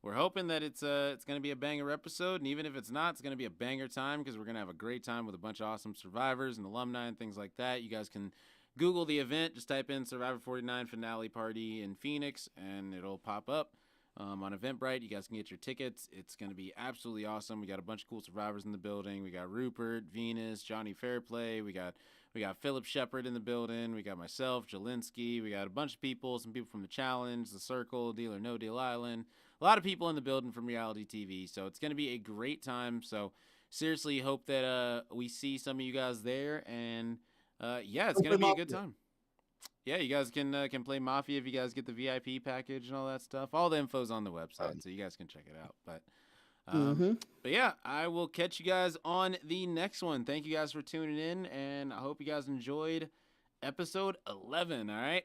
we're hoping that it's going to be a banger episode, and even if it's not, it's going to be a banger time because we're going to have a great time with a bunch of awesome survivors and alumni and things like that. You guys can Google the event, just type in Survivor 49 finale party in Phoenix, and it'll pop up on Eventbrite. You guys can get your tickets. It's going to be absolutely awesome. We got a bunch of cool survivors in the building. We got Rupert, Venus, Johnny Fairplay. We got Philip Shepard in the building. We got myself, Jelinski. We got a bunch of people, some people from The Challenge, The Circle, Deal or No Deal Island. A lot of people in the building from reality TV. So it's going to be a great time. So seriously, hope that we see some of you guys there. And yeah, it's going to be a good time. Yeah, you guys can play Mafia if you guys get the VIP package and all that stuff. All the info's on the website, so you guys can check it out. But yeah, I will catch you guys on the next one. Thank you guys for tuning in, and I hope you guys enjoyed episode 11. All right.